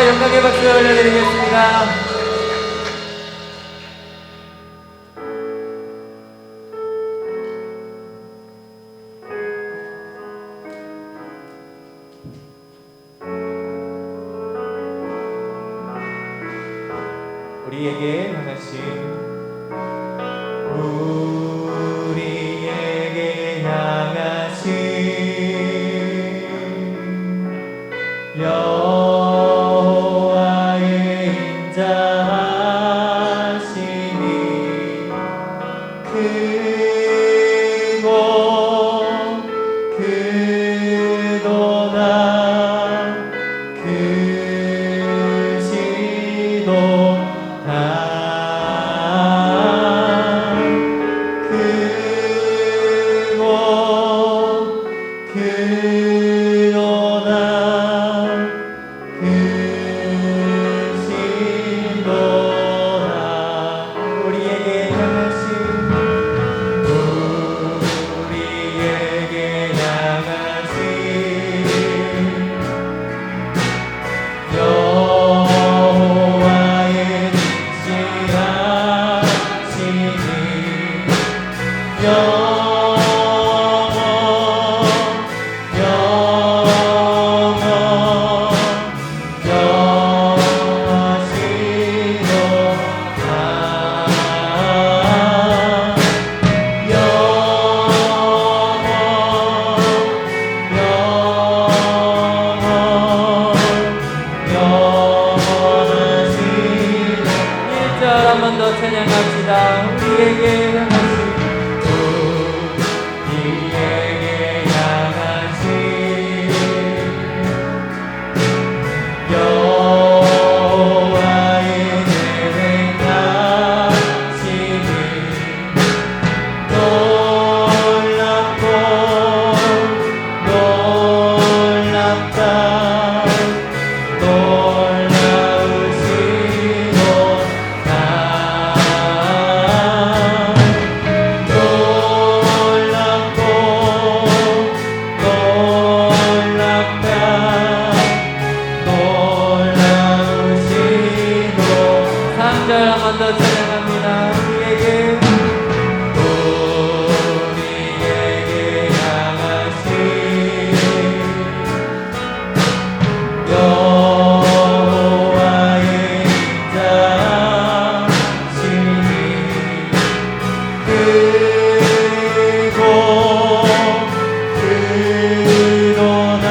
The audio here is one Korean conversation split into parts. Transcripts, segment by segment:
영광의 박수 올려드리겠습니다. 우리에게 향하신 우리에게 향하신 여호와의 인자하시니 크고 크도다 크시도다 찬양합시다. 우리에게 향하신 여호와의 계획하시니 놀랍고 놀랍다 한번 더 찬양합니다. 우리에게 향하신 여호와의 인자하시니 크고 크도다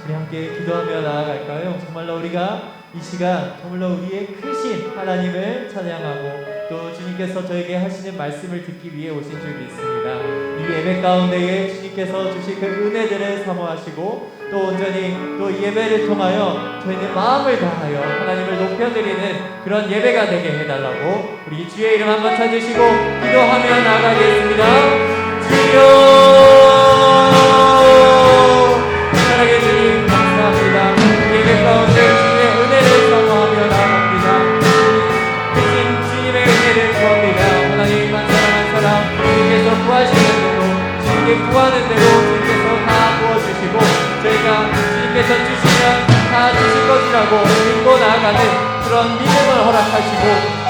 우리 함께 기도하며 나아갈까요? 정말로 우리가 이 시간 정말로 우리의 크신 하나님을 찬양하고 또 주님께서 저에게 하시는 말씀을 듣기 위해 오신 줄 믿습니다. 이 예배 가운데에 주님께서 주실 그 은혜들을 사모하시고 또 온전히 또 이 예배를 통하여 저희는 마음을 다하여 하나님을 높여드리는 그런 예배가 되게 해달라고 우리 주의 이름 한번 찾으시고 기도하며 나아가겠습니다. 주여 사랑의 주님 감사합니다. 예배 가운데 주님의 은혜를 사모하며 나아갑니다. 크신 주님의 은혜를 구합니다. 하나님만 사랑한 사람 주님께서 구하시는 대로 주님께 구하는 대로 주님께서 다 부어주시고 저희가 주님께서 주시면 다 주실 것이라고 믿고 나아가는 그런 믿음을 허락하시고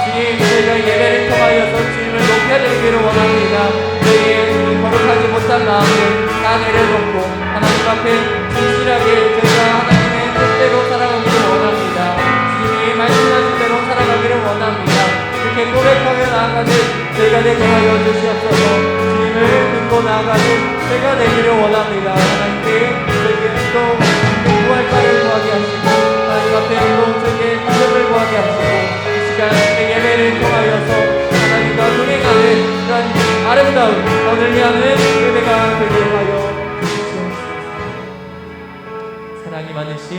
주님 저희가 예배를 통하여서 주님을 높여드리기를 원합니다. 저희의 거룩하지 못한 마음을 다 내려놓고 하나님 앞에 진실하게 저희가 하나님의 뜻대로 살아가기를 원합니다. 주님이 말씀하신 대로 살아가기를 원합니다. 이렇게 고백하며 나아가는 저희가 되게 하여 주시옵소서. 주님을 듣고 나아가는 저희가 되기를 원합니다. 하나님께 저에게 또 구할 바를 구하게 하시고 하나님 앞에 또 저에게 믿음을 구하게 하시고 이 시간 예배를 통하여서 하나님과 동행하는 그런 아름다운 오늘 향하는 예배가 되게 하여 사랑이 많으신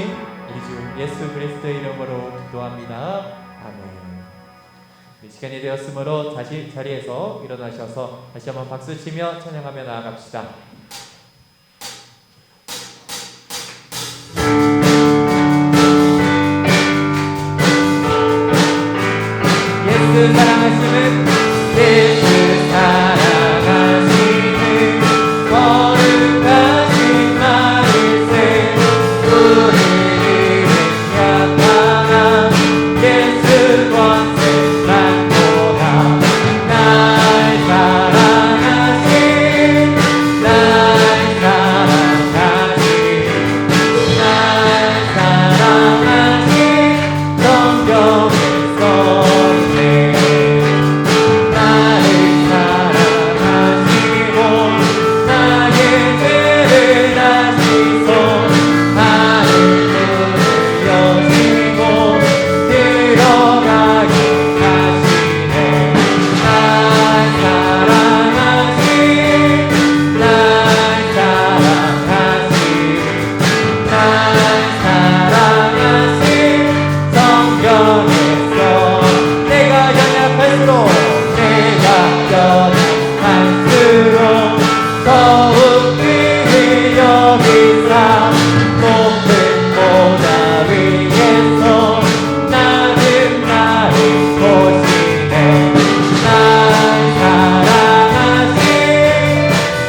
우리 주 예수 그리스도의 이름으로 기도합니다. 아멘. 네, 시간이 되었으므로 다시 자리에서 일어나셔서 다시 한번 박수치며 찬양하며 나아갑시다. 예수 사랑하시는 예수 사랑하시는 거룩하신 말일세 우리는 약한 예수 권세 받고라 날 사랑하신 날 사랑하신 날 사랑하신 성경의 선생 나를 사랑하시고 나의 죄를 다시소 나를 문을 여시고 들어가게 하시네 날 사랑하신 날 사랑하신 날 사랑하신 성경에서 내가 연약할수록 더욱 크게 여기사 높은 보좌 위에서 나는 나를 보시네 날 사랑하신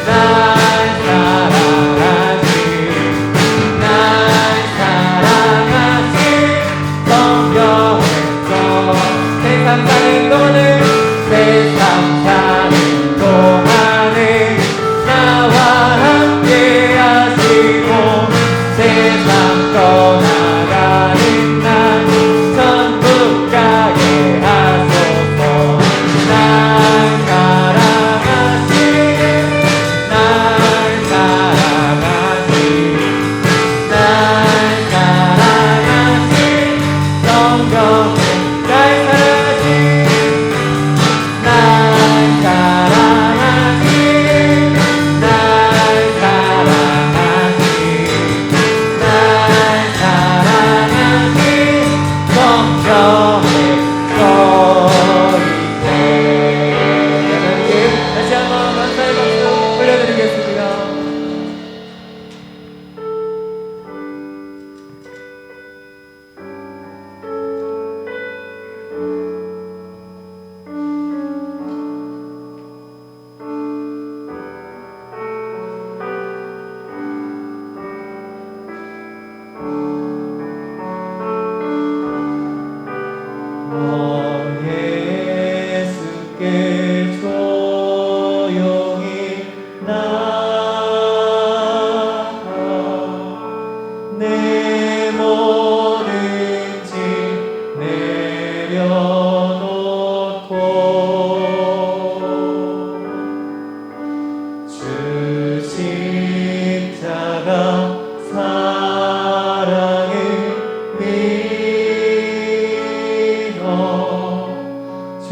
날 사랑하신 날 사랑하신 성경에서 세상 사는 동안은 세상 사는 동안에 나와 함께 하시고 세상 떠나가는 날 천국 가게 하소서 날 사랑하신 날 사랑하신 날 사랑하신 성경에 날 사랑하신 날 사랑하신 날 사랑하신 날 사랑하신 성경의 서리세 하나님 다시 한번 감사의 박수 올려드리겠습니다. 예수께 조용히 나가 내 모든 짐 내려놓고 주 십자가 사랑을 믿어 죄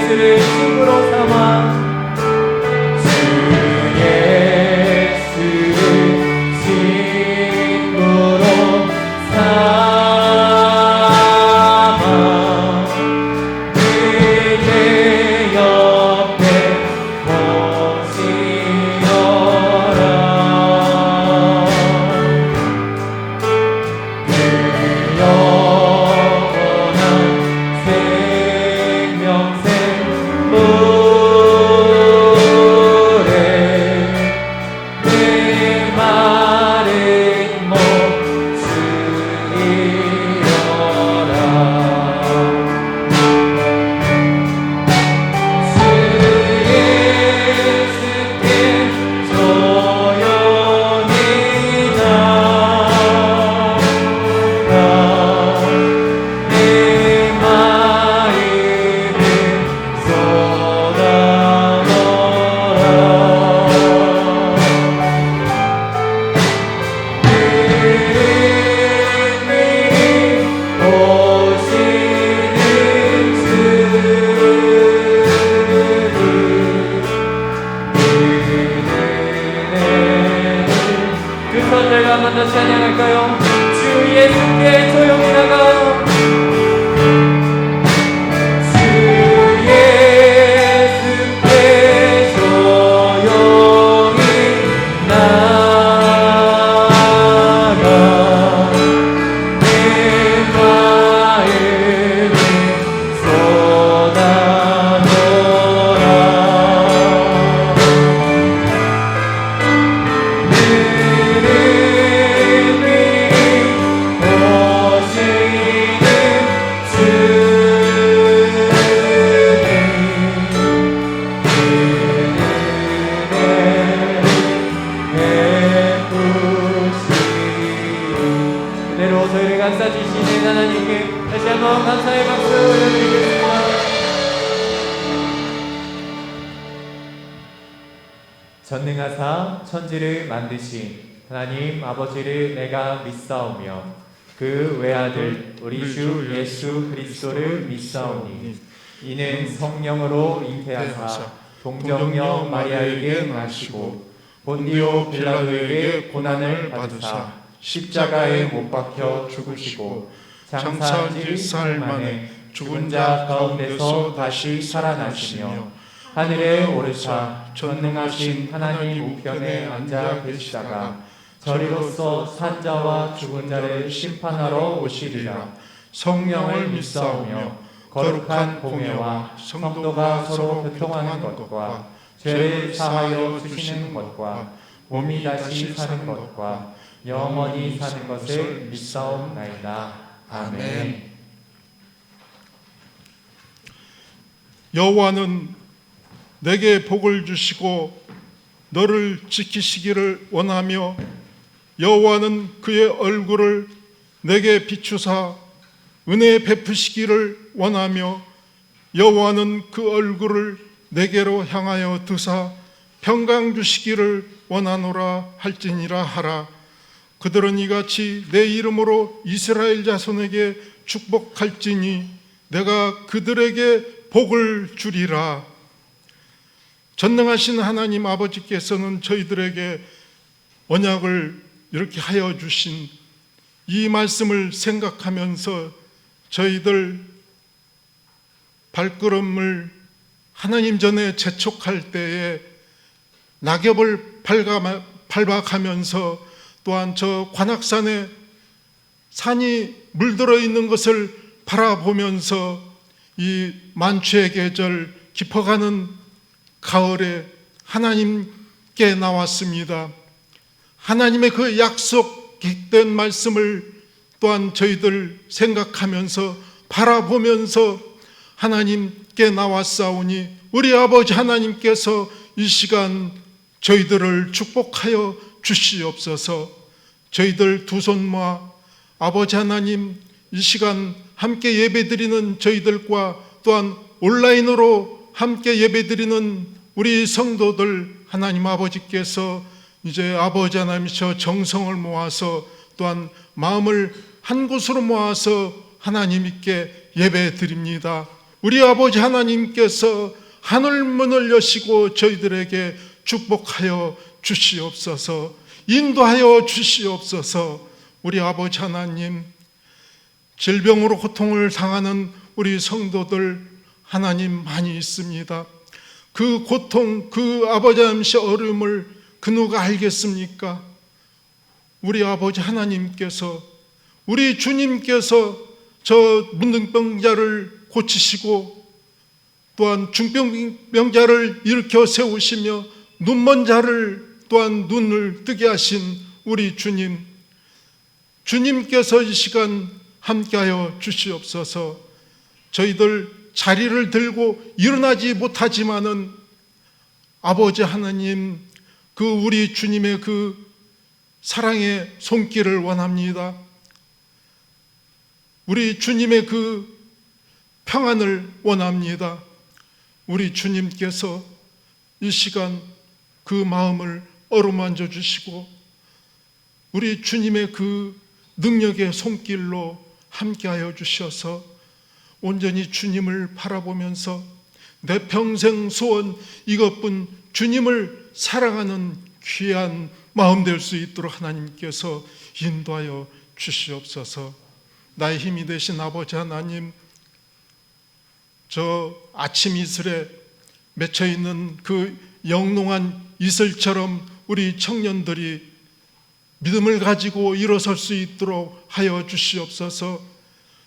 예수를 친구로 삼아 주 예수를 친구로 삼아 그대 옆에 모시어라 그 영원한 생명샘 노래 내 마른 몸 주리어라 주 예수께 조용히 나가 내 마음을 쏟아놓으라 그 선들과 한번 더 찬양할까요? 주 예수께 조용히 나가 주 예수께 조용히 나가 내 마음을 쏟아놓으라 은혜로 저희를 감싸주시는 하나님께 다시 한번 감사의 박수 올려드리겠습니다. 전능하사 천지를 만드신 하나님 아버지를 내가 믿사오며 그 외아들 우리 주 예수 그리스도를 믿사오니 이는 성령으로 잉태하사 동정녀 마리아에게 나시고 본디오 빌라도에게 고난을 받으사 십자가에 못 박혀 죽으시고 장사 7살 만에 죽은 자 가운데서 다시 살아나시며 하늘에 오르사 전능하신 하나님 우편에 앉아 계시다가 저리로서 산자와 죽은 자를 심판하러 오시리라. 성령을 믿사오며 거룩한 공예와 성도가 서로 교통하는 것과 죄를 사하여 주시는 것과 몸이 다시 사는 것과 영원히 사는 것을 믿사옵나이다. 아멘. 여호와는 내게 복을 주시고 너를 지키시기를 원하며 여호와는 그의 얼굴을 내게 비추사 은혜 베푸시기를 원하며 여호와는 그 얼굴을 내게로 향하여 드사 평강 주시기를 원하노라 할지니라 하라. 그들은 이같이 내 이름으로 이스라엘 자손에게 축복할지니 내가 그들에게 복을 주리라. 전능하신 하나님 아버지께서는 저희들에게 언약을 이렇게 하여 주신 이 말씀을 생각하면서 저희들 발걸음을 하나님 전에 재촉할 때에 낙엽을 밟아가면서 또한 저 관악산에 산이 물들어 있는 것을 바라보면서 이 만추의 계절 깊어가는 가을에 하나님께 나왔습니다. 하나님의 그 약속된 말씀을 또한 저희들 생각하면서 바라보면서 하나님께 나왔사오니 우리 아버지 하나님께서 이 시간 저희들을 축복하여 주시옵소서. 저희들 두 손 모아 아버지 하나님 이 시간 함께 예배드리는 저희들과 또한 온라인으로 함께 예배드리는 우리 성도들 하나님 아버지께서 이제 아버지 하나님이셔 정성을 모아서 또한 마음을 한 곳으로 모아서 하나님께 예배 드립니다. 우리 아버지 하나님께서 하늘문을 여시고 저희들에게 축복하여 주시옵소서, 인도하여 주시옵소서. 우리 아버지 하나님, 질병으로 고통을 당하는 우리 성도들 하나님 많이 있습니다. 그 고통, 그 아버지 하나님의 어려움을 그 누가 알겠습니까? 우리 아버지 하나님께서, 우리 주님께서 저 문둥병자를 고치시고 또한 중병자를 일으켜 세우시며 눈먼 자를 또한 눈을 뜨게 하신 우리 주님, 주님께서 이 시간 함께하여 주시옵소서. 저희들 자리를 들고 일어나지 못하지만은 아버지 하나님, 그 우리 주님의 그 사랑의 손길을 원합니다. 우리 주님의 그 평안을 원합니다. 우리 주님께서 이 시간 그 마음을 어루만져 주시고 우리 주님의 그 능력의 손길로 함께하여 주셔서 온전히 주님을 바라보면서 내 평생 소원 이것뿐, 주님을 사랑하는 귀한 마음 될 수 있도록 하나님께서 인도하여 주시옵소서. 나의 힘이 되신 아버지 하나님, 저 아침 이슬에 맺혀 있는 그 영롱한 이슬처럼 우리 청년들이 믿음을 가지고 일어설 수 있도록 하여 주시옵소서.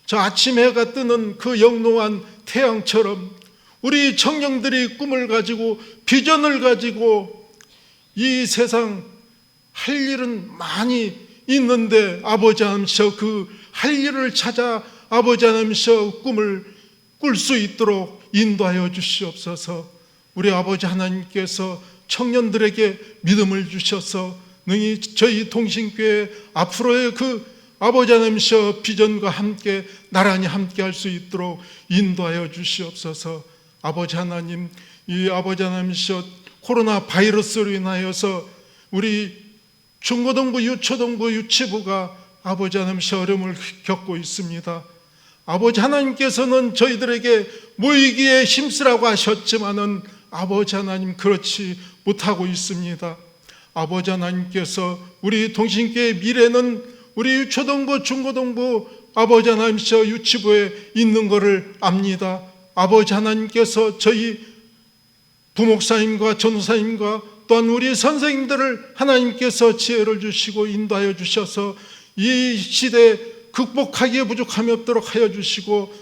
저 아침 해가 뜨는 그 영롱한 태양처럼 우리 청년들이 꿈을 가지고 비전을 가지고 이 세상 할 일은 많이 있는데 아버지 하나님께서 그 할 일을 찾아 아버지 하나님께서 꿈을 꿀 수 있도록 인도하여 주시옵소서. 우리 아버지 하나님께서 청년들에게 믿음을 주셔서 능히 저희 동신교회 앞으로의 그 아버지 하나님께서 비전과 함께 나란히 함께 할 수 있도록 인도하여 주시옵소서. 아버지 하나님, 이 아버지 하나님께서 코로나 바이러스로 인하여서 우리 중고등부, 유초등부, 유치부가 아버지 하나님께서 어려움을 겪고 있습니다. 아버지 하나님께서는 저희들에게 모이기에 힘쓰라고 하셨지만은 아버지 하나님 그렇지 못하고 있습니다. 아버지 하나님께서 우리 동신교회의 미래는 우리 유초등부, 중고등부 아버지 하나님께서 유치부에 있는 것을 압니다. 아버지 하나님께서 저희 부목사님과 전도사님과 또한 우리 선생님들을 하나님께서 지혜를 주시고 인도하여 주셔서 이 시대에 극복하기에 부족함이 없도록 하여 주시고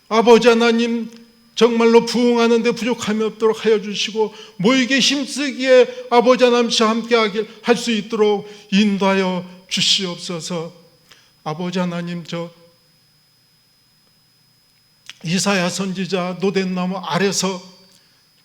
아버지 하나님 정말로 부흥하는 데 부족함이 없도록 하여 주시고 모이게 힘쓰기에 아버지 하나님과 함께 할 수 있도록 인도하여 주시옵소서. 아버지 하나님, 저 이사야 선지자 노된 나무 아래서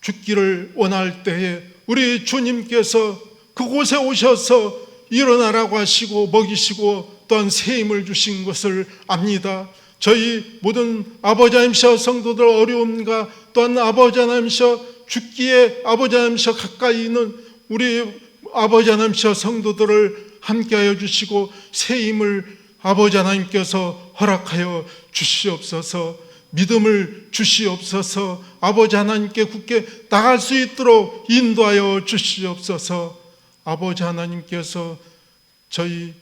죽기를 원할 때에 우리 주님께서 그곳에 오셔서 일어나라고 하시고 먹이시고 또한 새 힘을 주신 것을 압니다. 저희 모든 아버지 하나님께서 성도들 어려움과 또한 아버지 하나님께서 죽기에 아버지 하나님께서 가까이 있는 우리 아버지 하나님께서 성도들을 함께하여 주시고 새 힘을 아버지 하나님께서 허락하여 주시옵소서. 믿음을 주시옵소서. 아버지 하나님께 굳게 나갈 수 있도록 인도하여 주시옵소서. 아버지 하나님께서 저희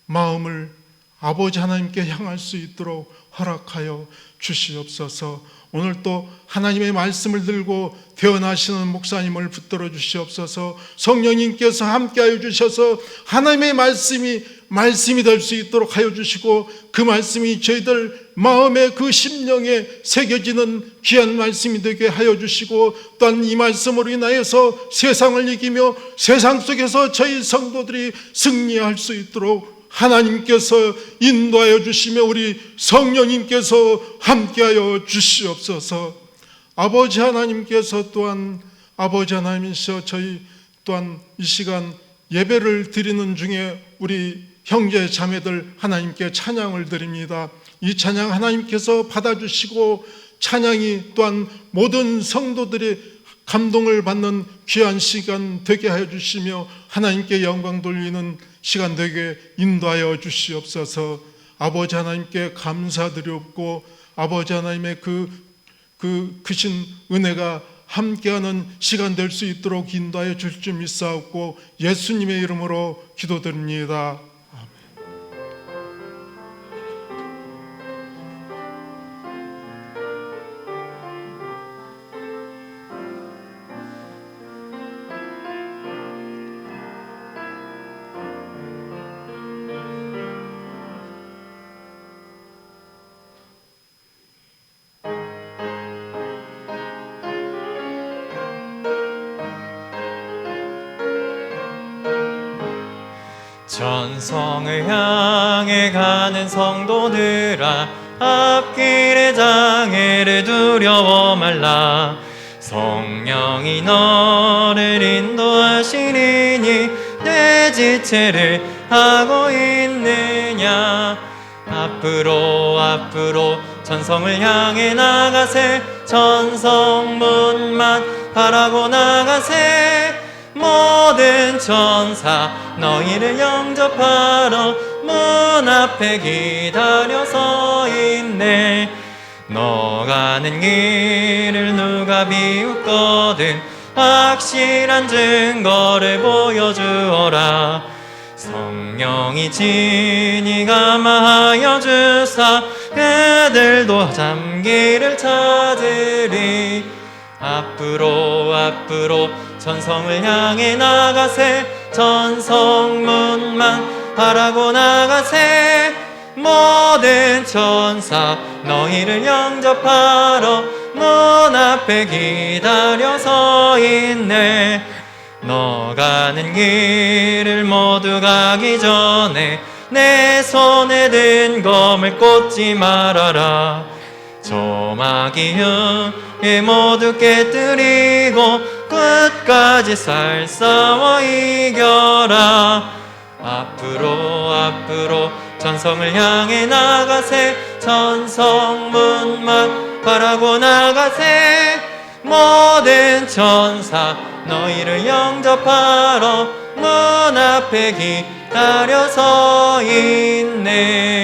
마음을 아버지 하나님께 향할 수 있도록 허락하여 주시옵소서. 오늘 또 하나님의 말씀을 들고 대언하시는 목사님을 붙들어 주시옵소서. 성령님께서 함께하여 주셔서 하나님의 말씀이 될 수 있도록 하여 주시고 그 말씀이 저희들 마음의 그 심령에 새겨지는 귀한 말씀이 되게 하여 주시고 또한 이 말씀으로 인하여서 세상을 이기며 세상 속에서 저희 성도들이 승리할 수 있도록 하나님께서 인도하여 주시며 우리 성령님께서 함께하여 주시옵소서. 아버지 하나님께서 또한 아버지 하나님께서 저희 또한 이 시간 예배를 드리는 중에 우리 형제 자매들 하나님께 찬양을 드립니다. 이 찬양 하나님께서 받아주시고 찬양이 또한 모든 성도들이 감동을 받는 귀한 시간 되게 하여 주시며 하나님께 영광 돌리는 시간 되게 인도하여 주시옵소서. 아버지 하나님께 감사드리옵고 아버지 하나님의 그 그 크신 은혜가 함께하는 시간 될 수 있도록 인도하여 줄 줄 믿사옵고 예수님의 이름으로 기도드립니다. 전성을 향해 가는 성도들아, 앞길의 장애를 두려워 말라. 성령이 너를 인도하시리니 내 지체를 하고 있느냐. 앞으로 앞으로 전성을 향해 나가세. 전성문만 바라고 나가세. 모든 천사 너희를 영접하러 문 앞에 기다려 서 있네. 너 가는 길을 누가 비웃거든 확실한 증거를 보여주어라. 성령이 진히 감화하여 주사 그들도 잠기를 찾으리. 앞으로 앞으로 전성을 향해 나가세. 전성문만 바라고 나가세. 모든 천사 너희를 영접하러 문 앞에 기다려 서 있네. 너 가는 길을 모두 가기 전에 내 손에 든 검을 꽂지 말아라. 조마기 흉에 모두 깨뜨리고 끝까지 살 싸워 이겨라. 앞으로 앞으로 전성을 향해 나가세. 전성문만 바라고 나가세. 모든 천사 너희를 영접하러 문 앞에 기다려 서 있네.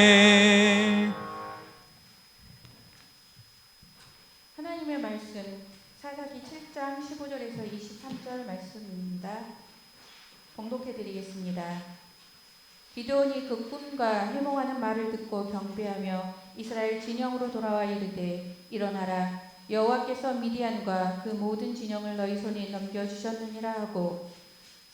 하나님의 말씀 사사기 7장 15절에서 23절 말씀입니다. 봉독해 드리겠습니다. 기드온이 그 꿈과 해몽하는 말을 듣고 경배하며 이스라엘 진영으로 돌아와 이르되 일어나라. 여호와께서 미디안과 그 모든 진영을 너희 손에 넘겨주셨느니라 하고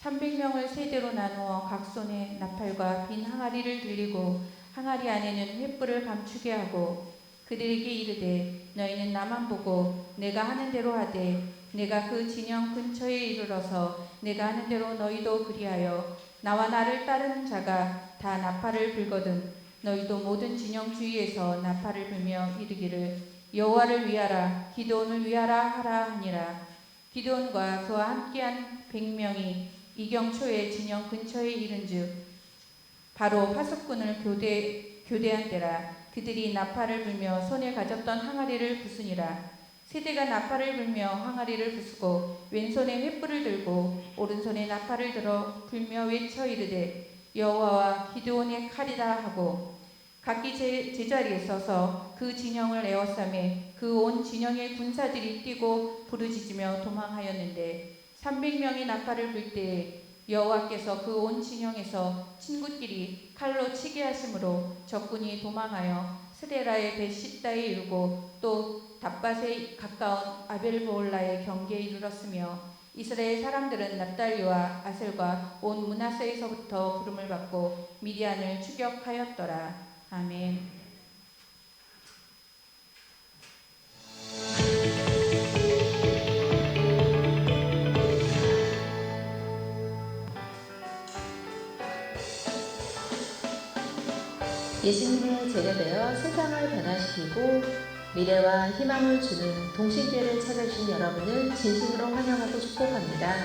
300명을 세대로 나누어 각 손에 나팔과 빈 항아리를 들리고 항아리 안에는 횃불을 감추게 하고 그들에게 이르되 너희는 나만 보고 내가 하는 대로 하되 내가 그 진영 근처에 이르러서 내가 하는 대로 너희도 그리하여 나와 나를 따르는 자가 다 나팔을 불거든 너희도 모든 진영 주위에서 나팔을 불며 이르기를 여호와를 위하라 기드온을 위하라 하라 하니라. 기드온과 그와 함께한 100명이 이경초의 진영 근처에 이른즉 바로 파수꾼을 교대한 때라. 그들이 나팔을 불며 손에 가졌던 항아리를 부수니라. 세대가 나팔을 불며 항아리를 부수고 왼손에 횃불을 들고 오른손에 나팔을 들어 불며 외쳐 이르되 여호와와 기드온의 칼이다 하고 각기 제자리에 서서 그 진영을 에워싸매 그 온 진영의 군사들이 뛰고 부르짖으며 도망하였는데 300명이 나팔을 불 때에 여호와께서 그 온 진영에서 친구끼리 칼로 치게 하심으로 적군이 도망하여 스데라의 벳시다에 이르고 또 답밭에 가까운 아벨보올라의 경계에 이르렀으며 이스라엘 사람들은 납달리와 아셀과 온 므낫세에서부터 부름을 받고 미디안을 추격하였더라. 아멘. 예수님의 제자되어 세상을 변화시키고 미래와 희망을 주는 동신죄를 찾아주신 여러분을 진심으로 환영하고 축복합니다.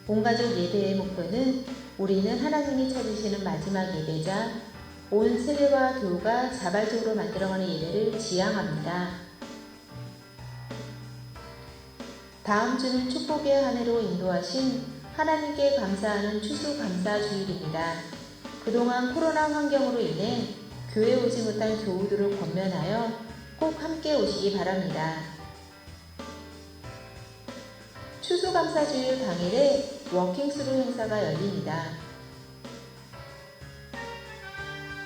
온가족 예배의 목표는 우리는 하나님이 찾으시는 마지막 예배자 온 세대와 교우가 자발적으로 만들어가는 예배를 지향합니다. 다음 주는 축복의 한 해로 인도하신 하나님께 감사하는 추수감사주일입니다. 그동안 코로나 환경으로 인해 교회 오지 못한 교우들을 권면하여 꼭 함께 오시기 바랍니다. 추수감사주일 당일에 워킹스루 행사가 열립니다.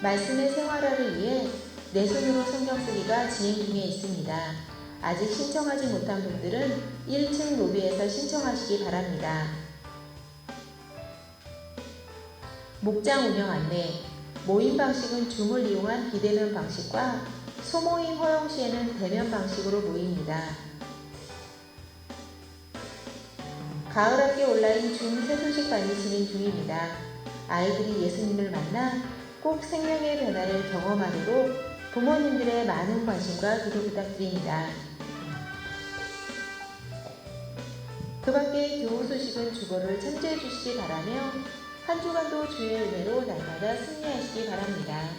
말씀의 생활화를 위해 내 손으로 성경 쓰기가 진행 중에 있습니다. 아직 신청하지 못한 분들은 1층 로비에서 신청하시기 바랍니다. 목장 운영 안내, 모임 방식은 줌을 이용한 비대면 방식과 소모임 허용 시에는 대면 방식으로 모입니다. 가을학기 온라인 줌 세소식반이 진행 중입니다. 아이들이 예수님을 만나 꼭 생명의 변화를 경험하도록 부모님들의 많은 관심과 기도 부탁드립니다. 그 밖에 교우 소식은 주보를 참조해 주시기 바라며 한 주간도 주의 은혜로 날마다 승리하시기 바랍니다.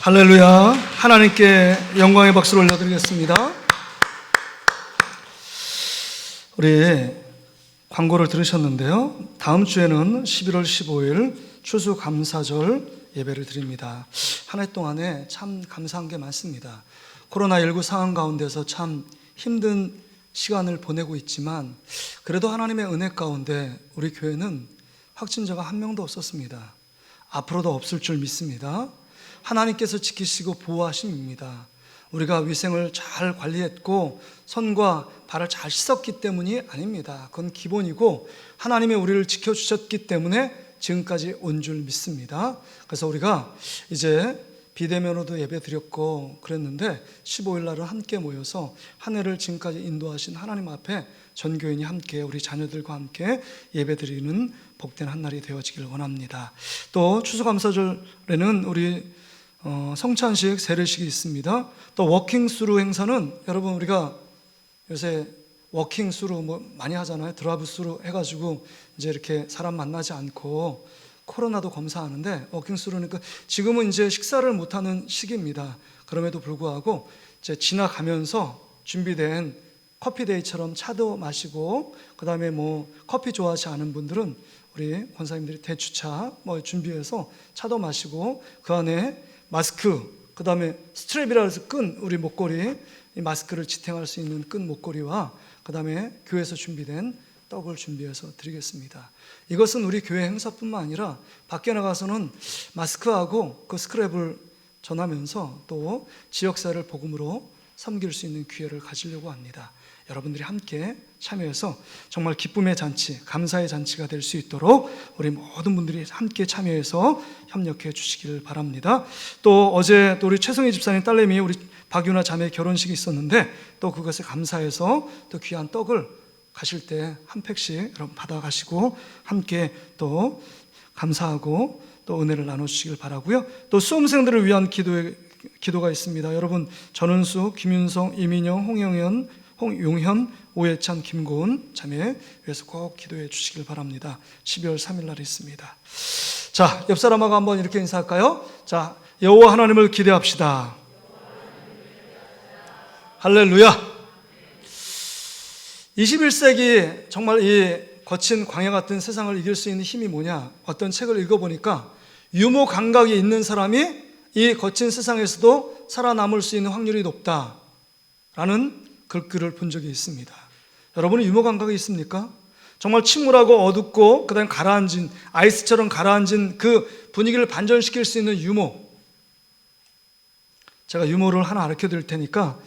할렐루야. 하나님께 영광의 박수를 올려드리겠습니다. 우리 광고를 들으셨는데요. 다음 주에는 11월 15일 추수감사절 예배를 드립니다. 한 해 동안에 참 감사한 게 많습니다. 코로나19 상황 가운데서 참 힘든 시간을 보내고 있지만 그래도 하나님의 은혜 가운데 우리 교회는 확진자가 한 명도 없었습니다. 앞으로도 없을 줄 믿습니다. 하나님께서 지키시고 보호하심입니다. 우리가 위생을 잘 관리했고 손과 발을 잘 씻었기 때문이 아닙니다. 그건 기본이고 하나님이 우리를 지켜주셨기 때문에 지금까지 온 줄 믿습니다. 그래서 우리가 이제 비대면으로도 예배 드렸고 그랬는데 15일 날은 함께 모여서 한 해를 지금까지 인도하신 하나님 앞에 전교인이 함께 우리 자녀들과 함께 예배 드리는 복된 한 날이 되어지길 원합니다. 또 추수감사절에는 우리 성찬식, 세례식이 있습니다. 또 워킹스루 행사는 여러분 우리가 요새 워킹 스루 많이 하잖아요. 드라이브 스루 해가지고 이제 이렇게 사람 만나지 않고 코로나도 검사하는데 워킹 스루니까 지금은 이제 식사를 못하는 시기입니다. 그럼에도 불구하고 이제 지나가면서 준비된 커피데이처럼 차도 마시고 그다음에 커피 좋아하지 않은 분들은 우리 권사님들이 대추차 준비해서 차도 마시고 그 안에 마스크 그다음에 스트랩이라 해서 끈 우리 목걸이 이 마스크를 지탱할 수 있는 끈 목걸이와 그다음에 교회에서 준비된 떡을 준비해서 드리겠습니다. 이것은 우리 교회 행사뿐만 아니라 밖에 나가서는 마스크하고 그 스크랩을 전하면서 또 지역사회를 복음으로 섬길 수 있는 기회를 가지려고 합니다. 여러분들이 함께 참여해서 정말 기쁨의 잔치, 감사의 잔치가 될 수 있도록 우리 모든 분들이 함께 참여해서 협력해 주시길 바랍니다. 또 어제 또 우리 최성희 집사님 딸내미 우리 박유나 자매 결혼식이 있었는데 또 그것에 감사해서 또 귀한 떡을 가실 때 한 팩씩 여러분 받아가시고 함께 또 감사하고 또 은혜를 나눠주시길 바라고요. 또 수험생들을 위한 기도가 있습니다. 여러분 전은수, 김윤성, 이민영, 홍용현, 오해찬, 김고은 자매 위해서 꼭 기도해 주시길 바랍니다. 12월 3일 날 있습니다. 자, 옆 사람하고 한번 이렇게 인사할까요? 자, 여호와 하나님을 기대합시다. 할렐루야. 21세기 정말 이 거친 광야 같은 세상을 이길 수 있는 힘이 뭐냐? 어떤 책을 읽어보니까 유머 감각이 있는 사람이 이 거친 세상에서도 살아남을 수 있는 확률이 높다라는 글귀를 본 적이 있습니다. 여러분은 유머 감각이 있습니까? 정말 침울하고 어둡고 그다음에 가라앉은 아이스처럼 가라앉은 그 분위기를 반전시킬 수 있는 유머. 제가 유머를 하나 가르쳐 드릴 테니까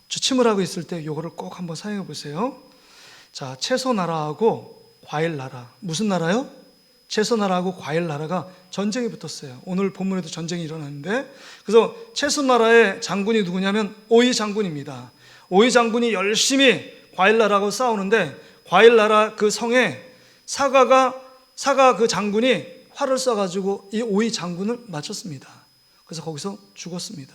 침울하고 있을 때 이거를 꼭 한번 사용해 보세요. 자, 채소 나라하고 과일 나라. 무슨 나라요? 채소 나라하고 과일 나라가 전쟁이 붙었어요. 오늘 본문에도 전쟁이 일어났는데 그래서 채소 나라의 장군이 누구냐면 오이 장군입니다. 오이 장군이 열심히 과일 나라하고 싸우는데 과일 나라 그 성에 사가 그 장군이 활을 쏴가지고 이 오이 장군을 맞췄습니다. 그래서 거기서 죽었습니다.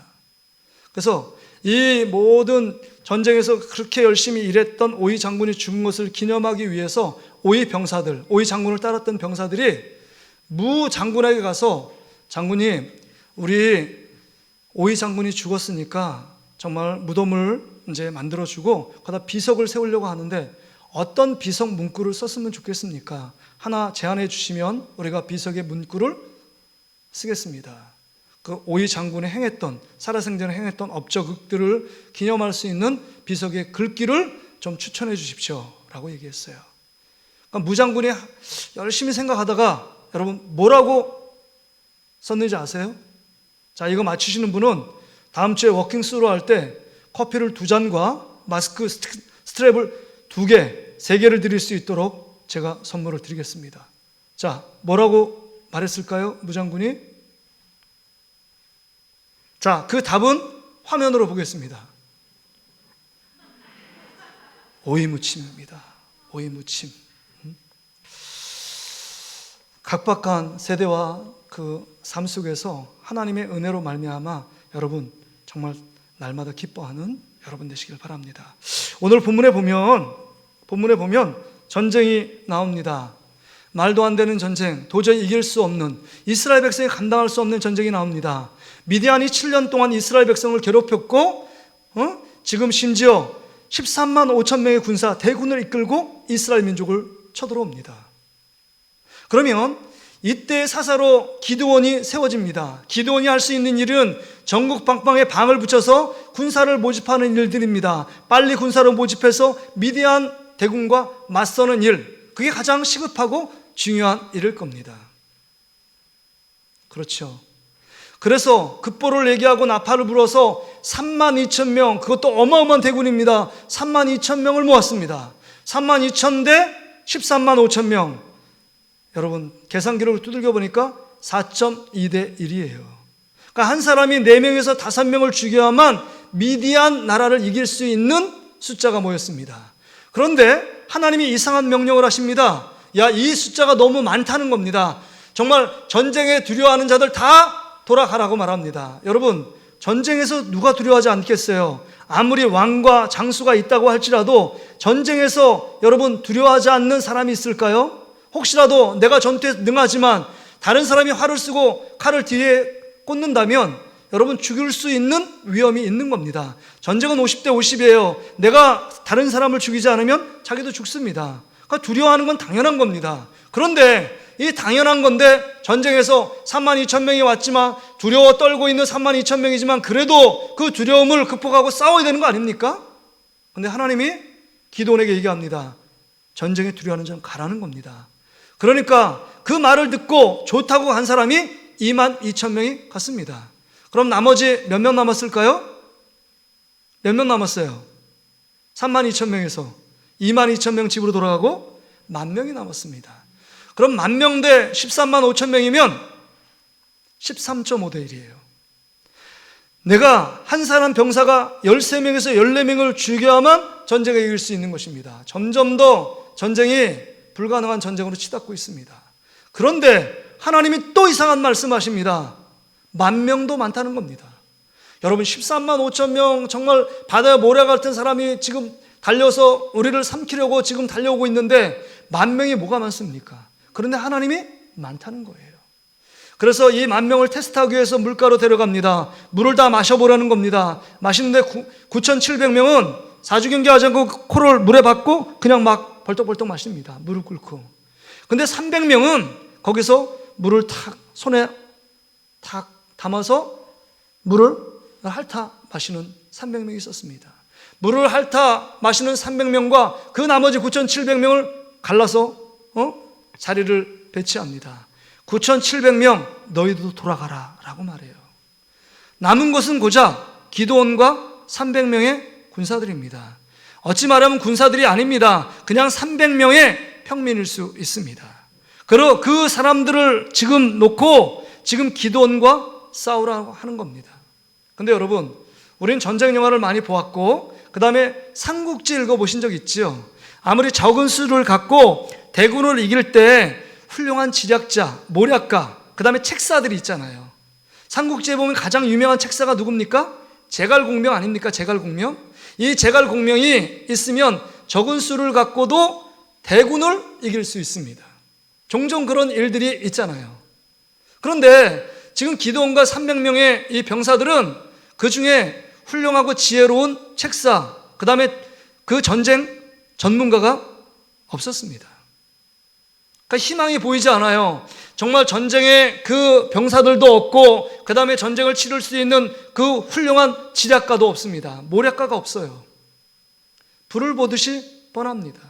그래서 이 모든 전쟁에서 그렇게 열심히 일했던 오이 장군이 죽은 것을 기념하기 위해서 오이 병사들, 오이 장군을 따랐던 병사들이 무 장군에게 가서 장군님, 우리 오이 장군이 죽었으니까 정말 무덤을 이제 만들어주고 거기다 비석을 세우려고 하는데 어떤 비석 문구를 썼으면 좋겠습니까? 하나 제안해 주시면 우리가 비석의 문구를 쓰겠습니다. 그 오이 장군이 행했던 살아생전에 행했던 업적들을 기념할 수 있는 비석의 글귀를 좀 추천해 주십시오 라고 얘기했어요. 그러니까 무장군이 열심히 생각하다가 여러분 뭐라고 썼는지 아세요? 자, 이거 맞추시는 분은 다음 주에 워킹 스루 할 때 커피를 2잔과 마스크 스트랩을 2개, 3개를 드릴 수 있도록 제가 선물을 드리겠습니다. 자, 뭐라고 말했을까요? 무장군이? 자, 그 답은 화면으로 보겠습니다. 오이무침입니다. 오이무침. 각박한 세대와 그 삶 속에서 하나님의 은혜로 말미암아 여러분 정말 날마다 기뻐하는 여러분 되시길 바랍니다. 오늘 본문에 보면 전쟁이 나옵니다. 말도 안 되는 전쟁, 도저히 이길 수 없는 이스라엘 백성이 감당할 수 없는 전쟁이 나옵니다. 미디안이 7년 동안 이스라엘 백성을 괴롭혔고 지금 심지어 13만 5천 명의 군사 대군을 이끌고 이스라엘 민족을 쳐들어옵니다. 그러면 이때 사사로 기드온이 세워집니다. 기드온이 할 수 있는 일은 전국 방방에 방을 붙여서 군사를 모집하는 일들입니다. 빨리 군사를 모집해서 미디안 대군과 맞서는 일, 그게 가장 시급하고 중요한 일일 겁니다. 그렇죠. 그래서 급보를 얘기하고 나팔을 불어서 3만 2천 명, 그것도 어마어마한 대군입니다. 3만 2천 명을 모았습니다. 3만 2천 대 13만 5천 명. 여러분 계산기를 두들겨 보니까 4.2대 1이에요. 그러니까 한 사람이 4명에서 5명을 죽여야만 미디안 나라를 이길 수 있는 숫자가 모였습니다. 그런데 하나님이 이상한 명령을 하십니다. 야, 이 숫자가 너무 많다는 겁니다. 정말 전쟁에 두려워하는 자들 다 돌아가라고 말합니다. 여러분 전쟁에서 누가 두려워하지 않겠어요? 아무리 왕과 장수가 있다고 할지라도 전쟁에서 여러분 두려워하지 않는 사람이 있을까요? 혹시라도 내가 전투에 능하지만 다른 사람이 활을 쓰고 칼을 뒤에 꽂는다면 여러분 죽일 수 있는 위험이 있는 겁니다. 전쟁은 50대 50이에요. 내가 다른 사람을 죽이지 않으면 자기도 죽습니다. 그러니까 두려워하는 건 당연한 겁니다. 그런데 이 당연한 건데 전쟁에서 32,000명이 왔지만 두려워 떨고 있는 32,000명이지만 그래도 그 두려움을 극복하고 싸워야 되는 거 아닙니까? 근데 하나님이 기드온에게 얘기합니다. 전쟁에 두려워하는 자는 가라는 겁니다. 그러니까 그 말을 듣고 좋다고 간 사람이 22,000명이 갔습니다. 그럼 나머지 몇 명 남았을까요? 몇 명 남았어요? 32,000명에서 22,000명 집으로 돌아가고 10,000명이 남았습니다. 그럼 10,000명 대 13만 5천 명이면 13.5대 1이에요. 내가 한 사람 병사가 13명에서 14명을 죽여야만 전쟁에 이길 수 있는 것입니다. 점점 더 전쟁이 불가능한 전쟁으로 치닫고 있습니다. 그런데 하나님이 또 이상한 말씀하십니다. 10,000명도 많다는 겁니다. 여러분 13만 5천 명 정말 바다에 모래 같은 사람이 지금 달려서 우리를 삼키려고 지금 달려오고 있는데 10,000명이 뭐가 많습니까? 그런데 하나님이 많다는 거예요. 그래서 이 10,000명을 테스트하기 위해서 물가로 데려갑니다. 물을 다 마셔보라는 겁니다. 마시는데 9,700명은 사주경계 하지 않고 코를 물에 받고 그냥 막 벌떡벌떡 마십니다. 무릎 꿇고. 근데 300명은 거기서 물을 탁 손에 탁 담아서 물을 핥아 마시는 300명이 있었습니다. 물을 핥아 마시는 300명과 그 나머지 9,700명을 갈라서 자리를 배치합니다. 9,700명 너희도 돌아가라 라고 말해요. 남은 것은 고작 기드온과 300명의 군사들입니다. 어찌 말하면 군사들이 아닙니다. 그냥 300명의 평민일 수 있습니다. 그리고 그 사람들을 지금 놓고 지금 기드온과 싸우라고 하는 겁니다. 근데 여러분, 우리는 전쟁 영화를 많이 보았고 그 다음에 삼국지 읽어보신 적 있지요? 아무리 적은 수를 갖고 대군을 이길 때 훌륭한 지략자, 모략가, 그 다음에 책사들이 있잖아요. 삼국지에 보면 가장 유명한 책사가 누굽니까? 제갈공명 아닙니까? 제갈공명. 이 제갈공명이 있으면 적은 수를 갖고도 대군을 이길 수 있습니다. 종종 그런 일들이 있잖아요. 그런데 지금 기드온과 300명의 이 병사들은 그 중에 훌륭하고 지혜로운 책사, 그 다음에 그 전쟁 전문가가 없었습니다. 그러니까 희망이 보이지 않아요. 정말 전쟁에 그 병사들도 없고 그 다음에 전쟁을 치를 수 있는 그 훌륭한 지략가도 없습니다. 모략가가 없어요. 불을 보듯이 뻔합니다.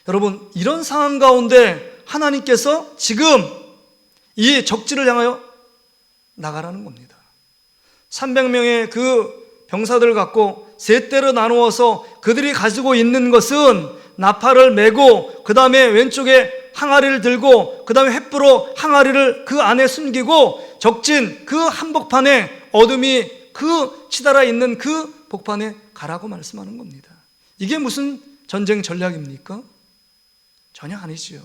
여러분, 이런 상황 가운데 하나님께서 지금 이 적지를 향하여 나가라는 겁니다. 300명의 그 병사들을 갖고 세 대로 나누어서 그들이 가지고 있는 것은 나팔을 메고 그 다음에 왼쪽에 항아리를 들고 그 다음에 횃불로 항아리를 그 안에 숨기고 적진 그 한복판에 어둠이 그 치달아 있는 그 복판에 가라고 말씀하는 겁니다. 이게 무슨 전쟁 전략입니까? 전혀 아니지요.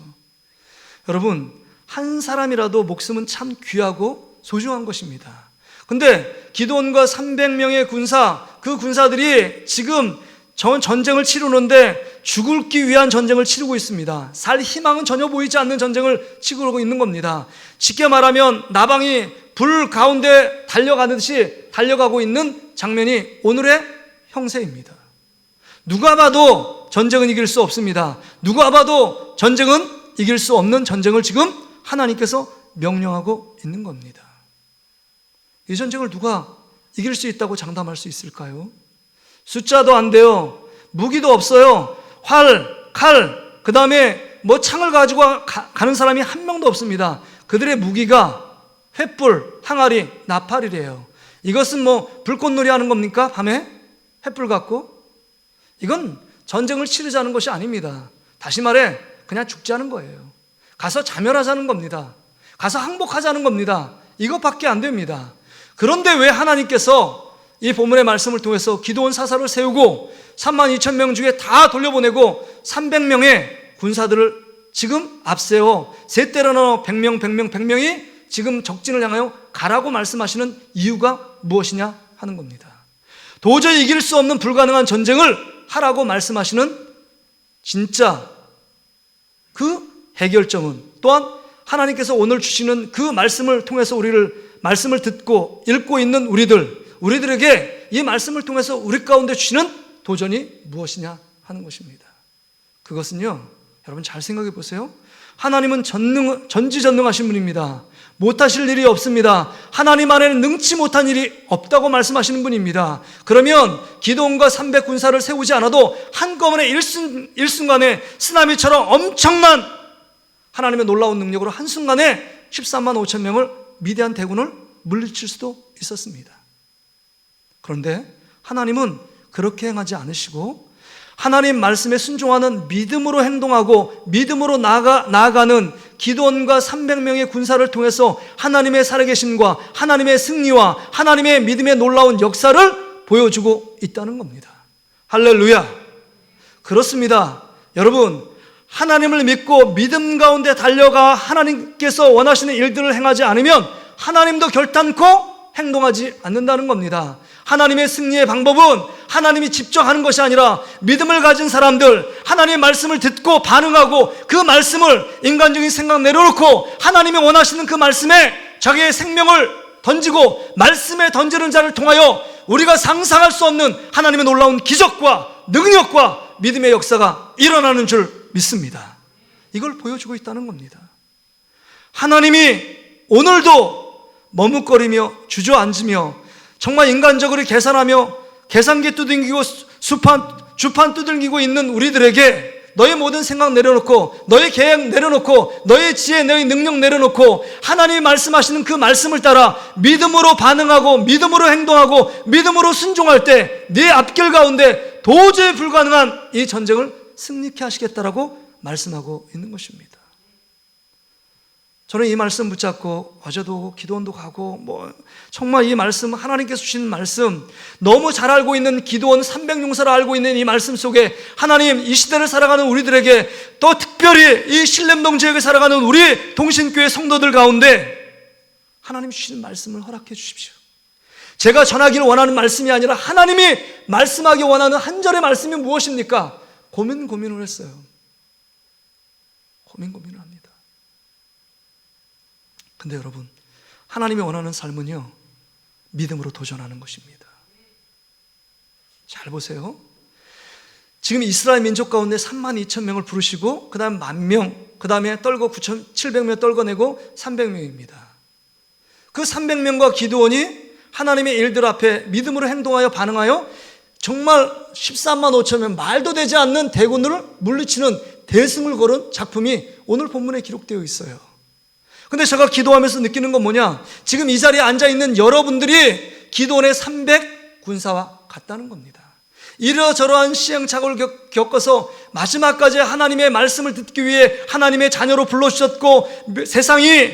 여러분, 한 사람이라도 목숨은 참 귀하고 소중한 것입니다. 근데 기드온과 300명의 군사, 그 군사들이 지금 전쟁을 치르는데 죽기 위한 전쟁을 치르고 있습니다. 살 희망은 전혀 보이지 않는 전쟁을 치르고 있는 겁니다. 쉽게 말하면 나방이 불 가운데 달려가듯이 달려가고 있는 장면이 오늘의 형세입니다. 누가 봐도 전쟁은 이길 수 없습니다. 누가 봐도 전쟁은 이길 수 없는 전쟁을 지금 하나님께서 명령하고 있는 겁니다. 이 전쟁을 누가 이길 수 있다고 장담할 수 있을까요? 숫자도 안 돼요. 무기도 없어요. 활, 칼, 그 다음에 뭐 창을 가지고 가는 사람이 한 명도 없습니다. 그들의 무기가 횃불, 항아리, 나팔이래요. 이것은 뭐 불꽃놀이 하는 겁니까? 밤에 횃불 갖고? 이건 전쟁을 치르자는 것이 아닙니다. 다시 말해 그냥 죽자는 거예요. 가서 자멸하자는 겁니다. 가서 항복하자는 겁니다. 이것밖에 안 됩니다. 그런데 왜 하나님께서 이 본문의 말씀을 통해서 기드온 사사를 세우고 32,000명 중에 다 돌려보내고 300명의 군사들을 지금 앞세워 세 때로 나눠 100명이 지금 적진을 향하여 가라고 말씀하시는 이유가 무엇이냐 하는 겁니다. 도저히 이길 수 없는 불가능한 전쟁을 하라고 말씀하시는 진짜 그 해결점은, 또한 하나님께서 오늘 주시는 그 말씀을 통해서 말씀을 듣고 읽고 있는 우리들에게 이 말씀을 통해서 우리 가운데 주시는 도전이 무엇이냐 하는 것입니다. 그것은요, 여러분 잘 생각해 보세요. 하나님은 전지전능하신 분입니다. 못하실 일이 없습니다. 하나님 안에는 능치 못한 일이 없다고 말씀하시는 분입니다. 그러면 기드온과 300군사를 세우지 않아도 한꺼번에 일순간에 쓰나미처럼 엄청난 하나님의 놀라운 능력으로 한순간에 13만 5천 명을 미디안 대군을 물리칠 수도 있었습니다. 그런데 하나님은 그렇게 행하지 않으시고 하나님 말씀에 순종하는 믿음으로 행동하고 믿음으로 나아가는 기드온과 300명의 군사를 통해서 하나님의 살아계심과 하나님의 승리와 하나님의 믿음의 놀라운 역사를 보여주고 있다는 겁니다. 할렐루야. 그렇습니다. 여러분, 하나님을 믿고 믿음 가운데 달려가 하나님께서 원하시는 일들을 행하지 않으면 하나님도 결단코 행동하지 않는다는 겁니다. 하나님의 승리의 방법은 하나님이 직접 하는 것이 아니라 믿음을 가진 사람들, 하나님의 말씀을 듣고 반응하고 그 말씀을 인간적인 생각 내려놓고 하나님이 원하시는 그 말씀에 자기의 생명을 던지고 말씀에 던지는 자를 통하여 우리가 상상할 수 없는 하나님의 놀라운 기적과 능력과 믿음의 역사가 일어나는 줄 믿습니다. 이걸 보여주고 있다는 겁니다. 하나님이 오늘도 머뭇거리며 주저앉으며 정말 인간적으로 계산하며 계산기 두들기고 주판 두들기고 있는 우리들에게 너의 모든 생각 내려놓고 너의 계획 내려놓고 너의 지혜, 너의 능력 내려놓고 하나님이 말씀하시는 그 말씀을 따라 믿음으로 반응하고 믿음으로 행동하고 믿음으로 순종할 때 네 앞길 가운데 도저히 불가능한 이 전쟁을 승리케 하시겠다라고 말씀하고 있는 것입니다. 저는 이 말씀 붙잡고 어제도 기도원도 가고 정말 이 말씀, 하나님께서 주신 말씀, 너무 잘 알고 있는 기도원 300용사를 알고 있는 이 말씀 속에 하나님, 이 시대를 살아가는 우리들에게 또 특별히 이 신림동 지역에 살아가는 우리 동신교회 성도들 가운데 하나님 주시는 말씀을 허락해 주십시오. 제가 전하기를 원하는 말씀이 아니라 하나님이 말씀하기 원하는 한 절의 말씀이 무엇입니까? 고민을 했어요. 고민을 합니다. 근데 여러분, 하나님이 원하는 삶은요, 믿음으로 도전하는 것입니다. 잘 보세요. 지금 이스라엘 민족 가운데 3만 2천 명을 부르시고 그 다음 10,000명, 그 다음에 9,700명 떨궈내고 300명입니다. 그 300명과 기드온이 하나님의 일들 앞에 믿음으로 행동하여 반응하여 정말 13만 5천 명, 말도 되지 않는 대군을 물리치는 대승을 거른 작품이 오늘 본문에 기록되어 있어요. 근데 제가 기도하면서 느끼는 건 뭐냐? 지금 이 자리에 앉아있는 여러분들이 기드온의 300군사와 같다는 겁니다. 이러저러한 시행착오를 겪어서 마지막까지 하나님의 말씀을 듣기 위해 하나님의 자녀로 불러주셨고 세상이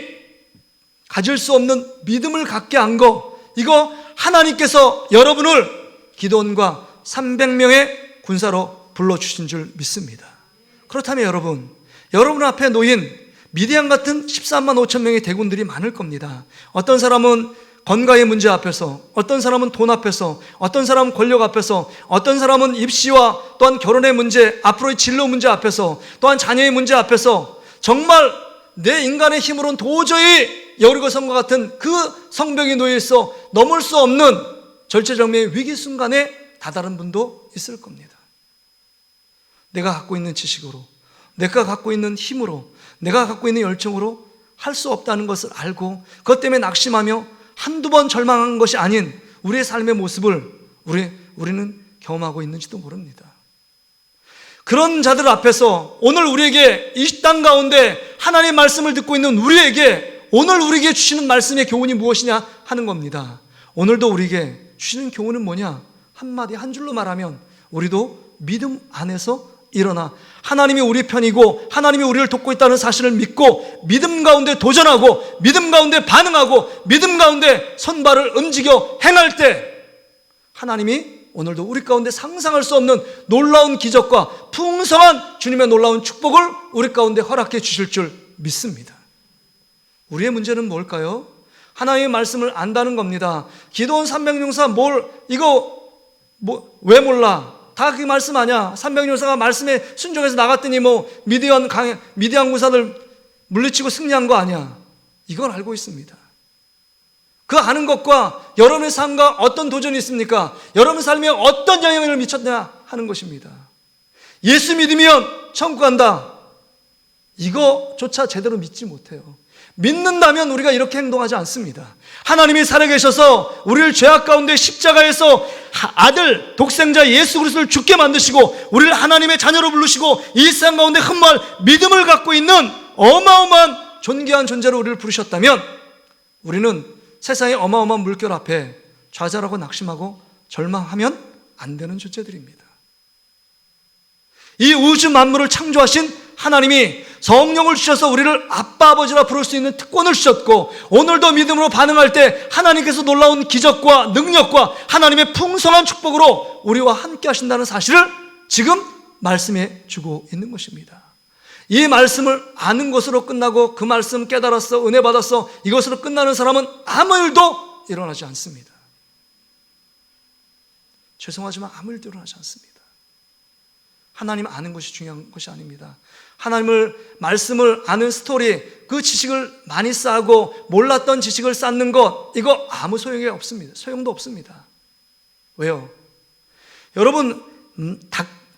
가질 수 없는 믿음을 갖게 한 거, 이거 하나님께서 여러분을 기드온과 300명의 군사로 불러주신 줄 믿습니다. 그렇다면 여러분 앞에 놓인 미디안 같은 13만 5천 명의 대군들이 많을 겁니다. 어떤 사람은 건강의 문제 앞에서, 어떤 사람은 돈 앞에서, 어떤 사람은 권력 앞에서, 어떤 사람은 입시와 또한 결혼의 문제, 앞으로의 진로 문제 앞에서, 또한 자녀의 문제 앞에서 정말 내 인간의 힘으로는 도저히 여리고성과 같은 그 성벽이 놓여 있어 넘을 수 없는 절체절명의 위기 순간에 다다른 분도 있을 겁니다. 내가 갖고 있는 지식으로, 내가 갖고 있는 힘으로, 내가 갖고 있는 열정으로 할 수 없다는 것을 알고 그것 때문에 낙심하며 한두 번 절망한 것이 아닌 우리의 삶의 모습을 우리는 경험하고 있는지도 모릅니다. 그런 자들 앞에서 오늘 우리에게 이 땅 가운데 하나님의 말씀을 듣고 있는 우리에게 오늘 우리에게 주시는 말씀의 교훈이 무엇이냐 하는 겁니다. 오늘도 우리에게 주시는 교훈은 뭐냐? 한마디 한 줄로 말하면 우리도 믿음 안에서 일어나 하나님이 우리 편이고 하나님이 우리를 돕고 있다는 사실을 믿고 믿음 가운데 도전하고 믿음 가운데 반응하고 믿음 가운데 손발을 움직여 행할 때 하나님이 오늘도 우리 가운데 상상할 수 없는 놀라운 기적과 풍성한 주님의 놀라운 축복을 우리 가운데 허락해 주실 줄 믿습니다. 우리의 문제는 뭘까요? 하나님의 말씀을 안다는 겁니다. 기도원 300용사 왜 몰라? 다 그 말씀 아니야. 300용사가 말씀에 순종해서 나갔더니 미디안 군사들 물리치고 승리한 거 아니야. 이걸 알고 있습니다. 그 아는 것과 여러분의 삶과 어떤 도전이 있습니까? 여러분 삶에 어떤 영향을 미쳤냐 하는 것입니다. 예수 믿으면 천국 간다. 이거조차 제대로 믿지 못해요. 믿는다면 우리가 이렇게 행동하지 않습니다. 하나님이 살아계셔서 우리를 죄악 가운데 십자가에서 아들 독생자 예수 그리스도를 죽게 만드시고 우리를 하나님의 자녀로 부르시고 이 세상 가운데 흠말 믿음을 갖고 있는 어마어마한 존귀한 존재로 우리를 부르셨다면 우리는 세상의 어마어마한 물결 앞에 좌절하고 낙심하고 절망하면 안 되는 존재들입니다. 이 우주 만물을 창조하신 하나님이 성령을 주셔서 우리를 아빠 아버지라 부를 수 있는 특권을 주셨고 오늘도 믿음으로 반응할 때 하나님께서 놀라운 기적과 능력과 하나님의 풍성한 축복으로 우리와 함께 하신다는 사실을 지금 말씀해 주고 있는 것입니다. 이 말씀을 아는 것으로 끝나고 그 말씀 깨달았어 은혜 받았어 이것으로 끝나는 사람은 아무 일도 일어나지 않습니다. 죄송하지만 아무 일도 일어나지 않습니다. 하나님 아는 것이 중요한 것이 아닙니다. 하나님을 말씀을 아는 스토리 그 지식을 많이 쌓고 몰랐던 지식을 쌓는 것 이거 아무 소용이 없습니다. 소용도 없습니다. 왜요? 여러분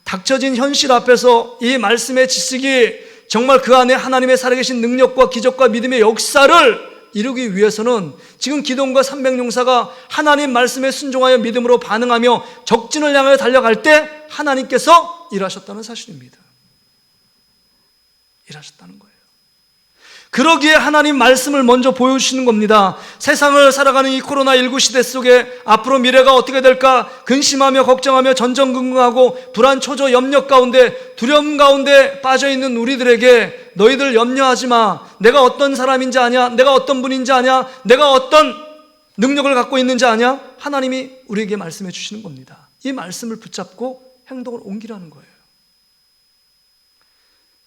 닥쳐진 현실 앞에서 이 말씀의 지식이 정말 그 안에 하나님의 살아계신 능력과 기적과 믿음의 역사를 이루기 위해서는 지금 기도원과 300용사가 하나님 말씀에 순종하여 믿음으로 반응하며 적진을 향하여 달려갈 때 하나님께서 일하셨다는 사실입니다. 일하셨다는 거예요. 그러기에 하나님 말씀을 먼저 보여주시는 겁니다. 세상을 살아가는 이 코로나19 시대 속에 앞으로 미래가 어떻게 될까 근심하며 걱정하며 전전긍긍하고 불안, 초조, 염려 가운데 두려움 가운데 빠져있는 우리들에게 너희들 염려하지 마. 내가 어떤 사람인지 아냐? 내가 어떤 분인지 아냐? 내가 어떤 능력을 갖고 있는지 아냐? 하나님이 우리에게 말씀해 주시는 겁니다. 이 말씀을 붙잡고 행동을 옮기라는 거예요.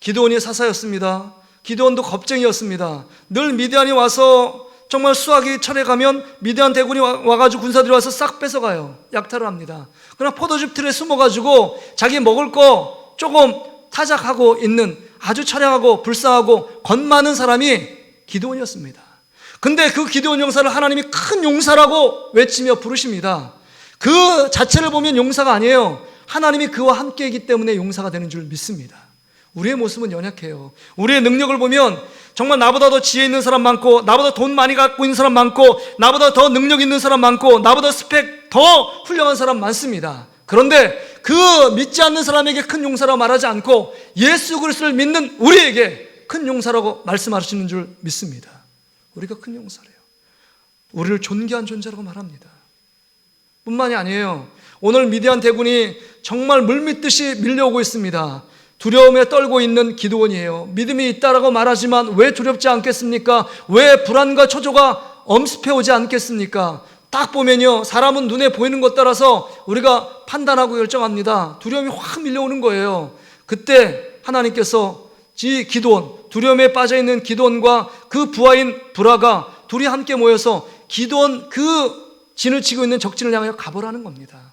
기드온이 사사였습니다. 기드온도 겁쟁이였습니다. 늘 미디안이 와서 정말 수확이 철에 가면 미디안 대군이 와가지고 군사들이 와서 싹 뺏어가요. 약탈을 합니다. 그러나 포도즙 틀에 숨어가지고 자기 먹을 거 조금 타작하고 있는 아주 처량하고 불쌍하고 겁 많은 사람이 기드온이었습니다. 근데 그 기드온 용사를 하나님이 큰 용사라고 외치며 부르십니다. 그 자체를 보면 용사가 아니에요. 하나님이 그와 함께이기 때문에 용사가 되는 줄 믿습니다. 우리의 모습은 연약해요. 우리의 능력을 보면 정말 나보다 더 지혜 있는 사람 많고 나보다 돈 많이 갖고 있는 사람 많고 나보다 더 능력 있는 사람 많고 나보다 스펙 더 훌륭한 사람 많습니다. 그런데 그 믿지 않는 사람에게 큰 용사라고 말하지 않고 예수 그리스도를 믿는 우리에게 큰 용사라고 말씀하시는 줄 믿습니다. 우리가 큰 용사래요. 우리를 존귀한 존재라고 말합니다. 뿐만이 아니에요. 오늘 미디안 대군이 정말 물밀듯이 밀려오고 있습니다. 두려움에 떨고 있는 기드온이에요. 믿음이 있다라고 말하지만 왜 두렵지 않겠습니까? 왜 불안과 초조가 엄습해오지 않겠습니까? 딱 보면요, 사람은 눈에 보이는 것 따라서 우리가 판단하고 결정합니다. 두려움이 확 밀려오는 거예요. 그때 하나님께서 기드온, 두려움에 빠져있는 기드온과 그 부하인 브라가 둘이 함께 모여서 기드온 그 진을 치고 있는 적진을 향하여 가보라는 겁니다.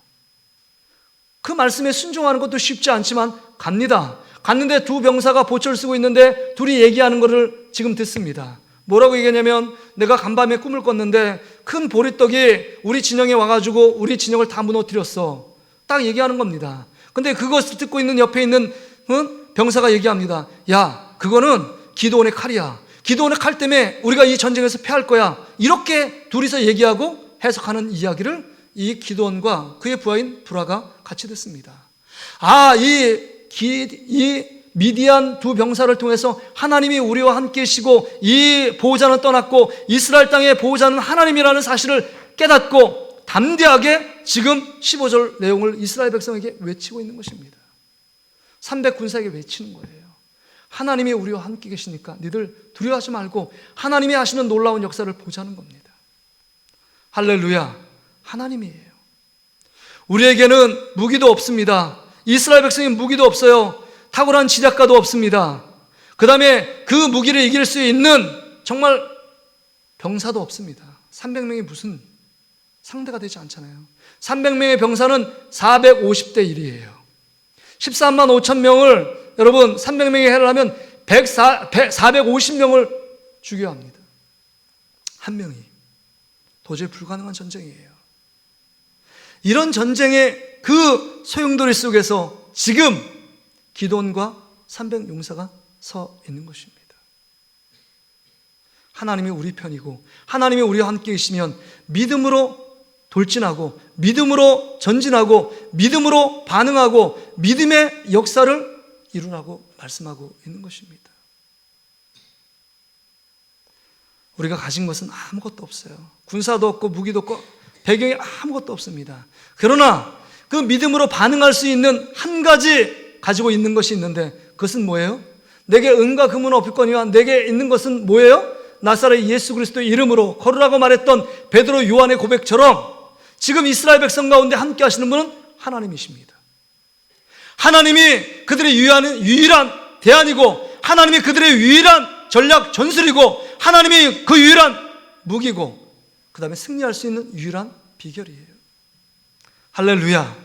그 말씀에 순종하는 것도 쉽지 않지만 갑니다. 갔는데 두 병사가 보초를 쓰고 있는데 둘이 얘기하는 것을 지금 듣습니다. 뭐라고 얘기하냐면 내가 간밤에 꿈을 꿨는데 큰 보리떡이 우리 진영에 와가지고 우리 진영을 다 무너뜨렸어. 딱 얘기하는 겁니다. 근데 그것을 듣고 있는 옆에 있는 병사가 얘기합니다. 야, 그거는 기드온의 칼이야. 기드온의 칼 때문에 우리가 이 전쟁에서 패할 거야. 이렇게 둘이서 얘기하고 해석하는 이야기를 이 기드온과 그의 부하인 브라가 같이 듣습니다. 이 미디안 두 병사를 통해서 하나님이 우리와 함께 계시고 이 보호자는 떠났고 이스라엘 땅의 보호자는 하나님이라는 사실을 깨닫고 담대하게 지금 15절 내용을 이스라엘 백성에게 외치고 있는 것입니다. 300군사에게 외치는 거예요. 하나님이 우리와 함께 계시니까 니들 두려워하지 말고 하나님이 하시는 놀라운 역사를 보자는 겁니다. 할렐루야. 하나님이에요. 우리에게는 무기도 없습니다. 이스라엘 백성이 무기도 없어요. 탁월한 지략가도 없습니다. 그 다음에 그 무기를 이길 수 있는 정말 병사도 없습니다. 300명이 무슨 상대가 되지 않잖아요. 300명의 병사는 450대 1이에요. 13만 5천 명을 여러분 300명이 해하려면 450명을 죽여야 합니다. 한 명이. 도저히 불가능한 전쟁이에요. 이런 전쟁의 그 소용돌이 속에서 지금 기드온과 300용사가 서 있는 것입니다. 하나님이 우리 편이고 하나님이 우리와 함께 계시면 믿음으로 돌진하고 믿음으로 전진하고 믿음으로 반응하고 믿음의 역사를 이루라고 말씀하고 있는 것입니다. 우리가 가진 것은 아무것도 없어요. 군사도 없고 무기도 없고 배경이 아무것도 없습니다. 그러나 그 믿음으로 반응할 수 있는 한 가지 가지고 있는 것이 있는데 그것은 뭐예요? 내게 은과 금은 없거니와 내게 있는 것은 뭐예요? 나사렛 예수 그리스도의 이름으로 걸으라고 말했던 베드로 요한의 고백처럼 지금 이스라엘 백성 가운데 함께 하시는 분은 하나님이십니다. 하나님이 그들의 유일한 대안이고 하나님이 그들의 유일한 전략 전술이고 하나님이 그 유일한 무기고 그 다음에 승리할 수 있는 유일한 비결이에요. 할렐루야.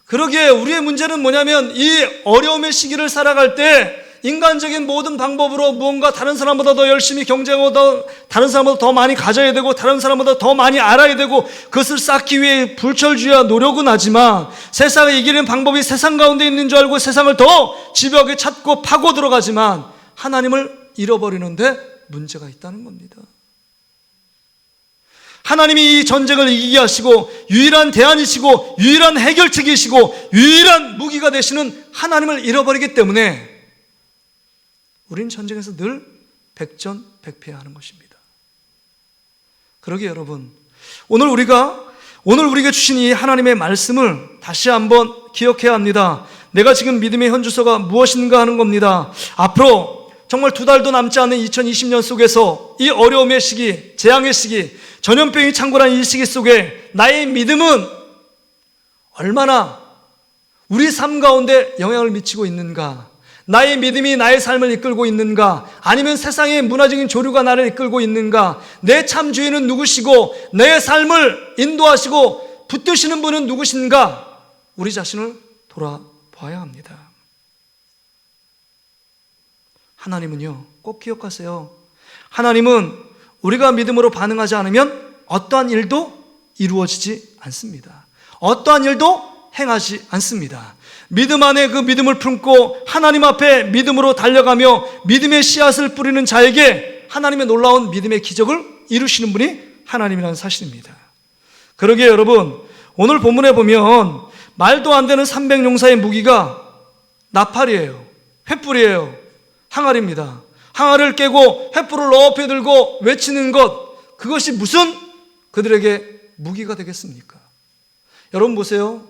그러기에 우리의 문제는 뭐냐면 이 어려움의 시기를 살아갈 때 인간적인 모든 방법으로 무언가 다른 사람보다 더 열심히 경쟁하고 다른 사람보다 더 많이 가져야 되고 다른 사람보다 더 많이 알아야 되고 그것을 쌓기 위해 불철주야 노력은 하지만 세상을 이기는 방법이 세상 가운데 있는 줄 알고 세상을 더 집요하게 찾고 파고 들어가지만 하나님을 잃어버리는데 문제가 있다는 겁니다. 하나님이 이 전쟁을 이기게 하시고 유일한 대안이시고 유일한 해결책이시고 유일한 무기가 되시는 하나님을 잃어버리기 때문에 우리는 전쟁에서 늘 백전백패하는 것입니다. 그러기에 여러분 오늘 우리에게 주신 이 하나님의 말씀을 다시 한번 기억해야 합니다. 내가 지금 믿음의 현주소가 무엇인가 하는 겁니다. 앞으로 정말 2달도 남지 않은 2020년 속에서 이 어려움의 시기, 재앙의 시기, 전염병이 창궐한 이 시기 속에 나의 믿음은 얼마나 우리 삶 가운데 영향을 미치고 있는가? 나의 믿음이 나의 삶을 이끌고 있는가? 아니면 세상의 문화적인 조류가 나를 이끌고 있는가? 내 참 주인은 누구시고 내 삶을 인도하시고 붙드시는 분은 누구신가? 우리 자신을 돌아봐야 합니다. 하나님은요, 꼭 기억하세요. 하나님은 우리가 믿음으로 반응하지 않으면 어떠한 일도 이루어지지 않습니다. 어떠한 일도 행하지 않습니다. 믿음 안에 그 믿음을 품고 하나님 앞에 믿음으로 달려가며 믿음의 씨앗을 뿌리는 자에게 하나님의 놀라운 믿음의 기적을 이루시는 분이 하나님이라는 사실입니다. 그러기에 여러분 오늘 본문에 보면 말도 안 되는 300용사의 무기가 나팔이에요. 횃불이에요. 항아리입니다. 항아리를 깨고 횃불을 높이 들고 외치는 것, 그것이 무슨 그들에게 무기가 되겠습니까? 여러분 보세요.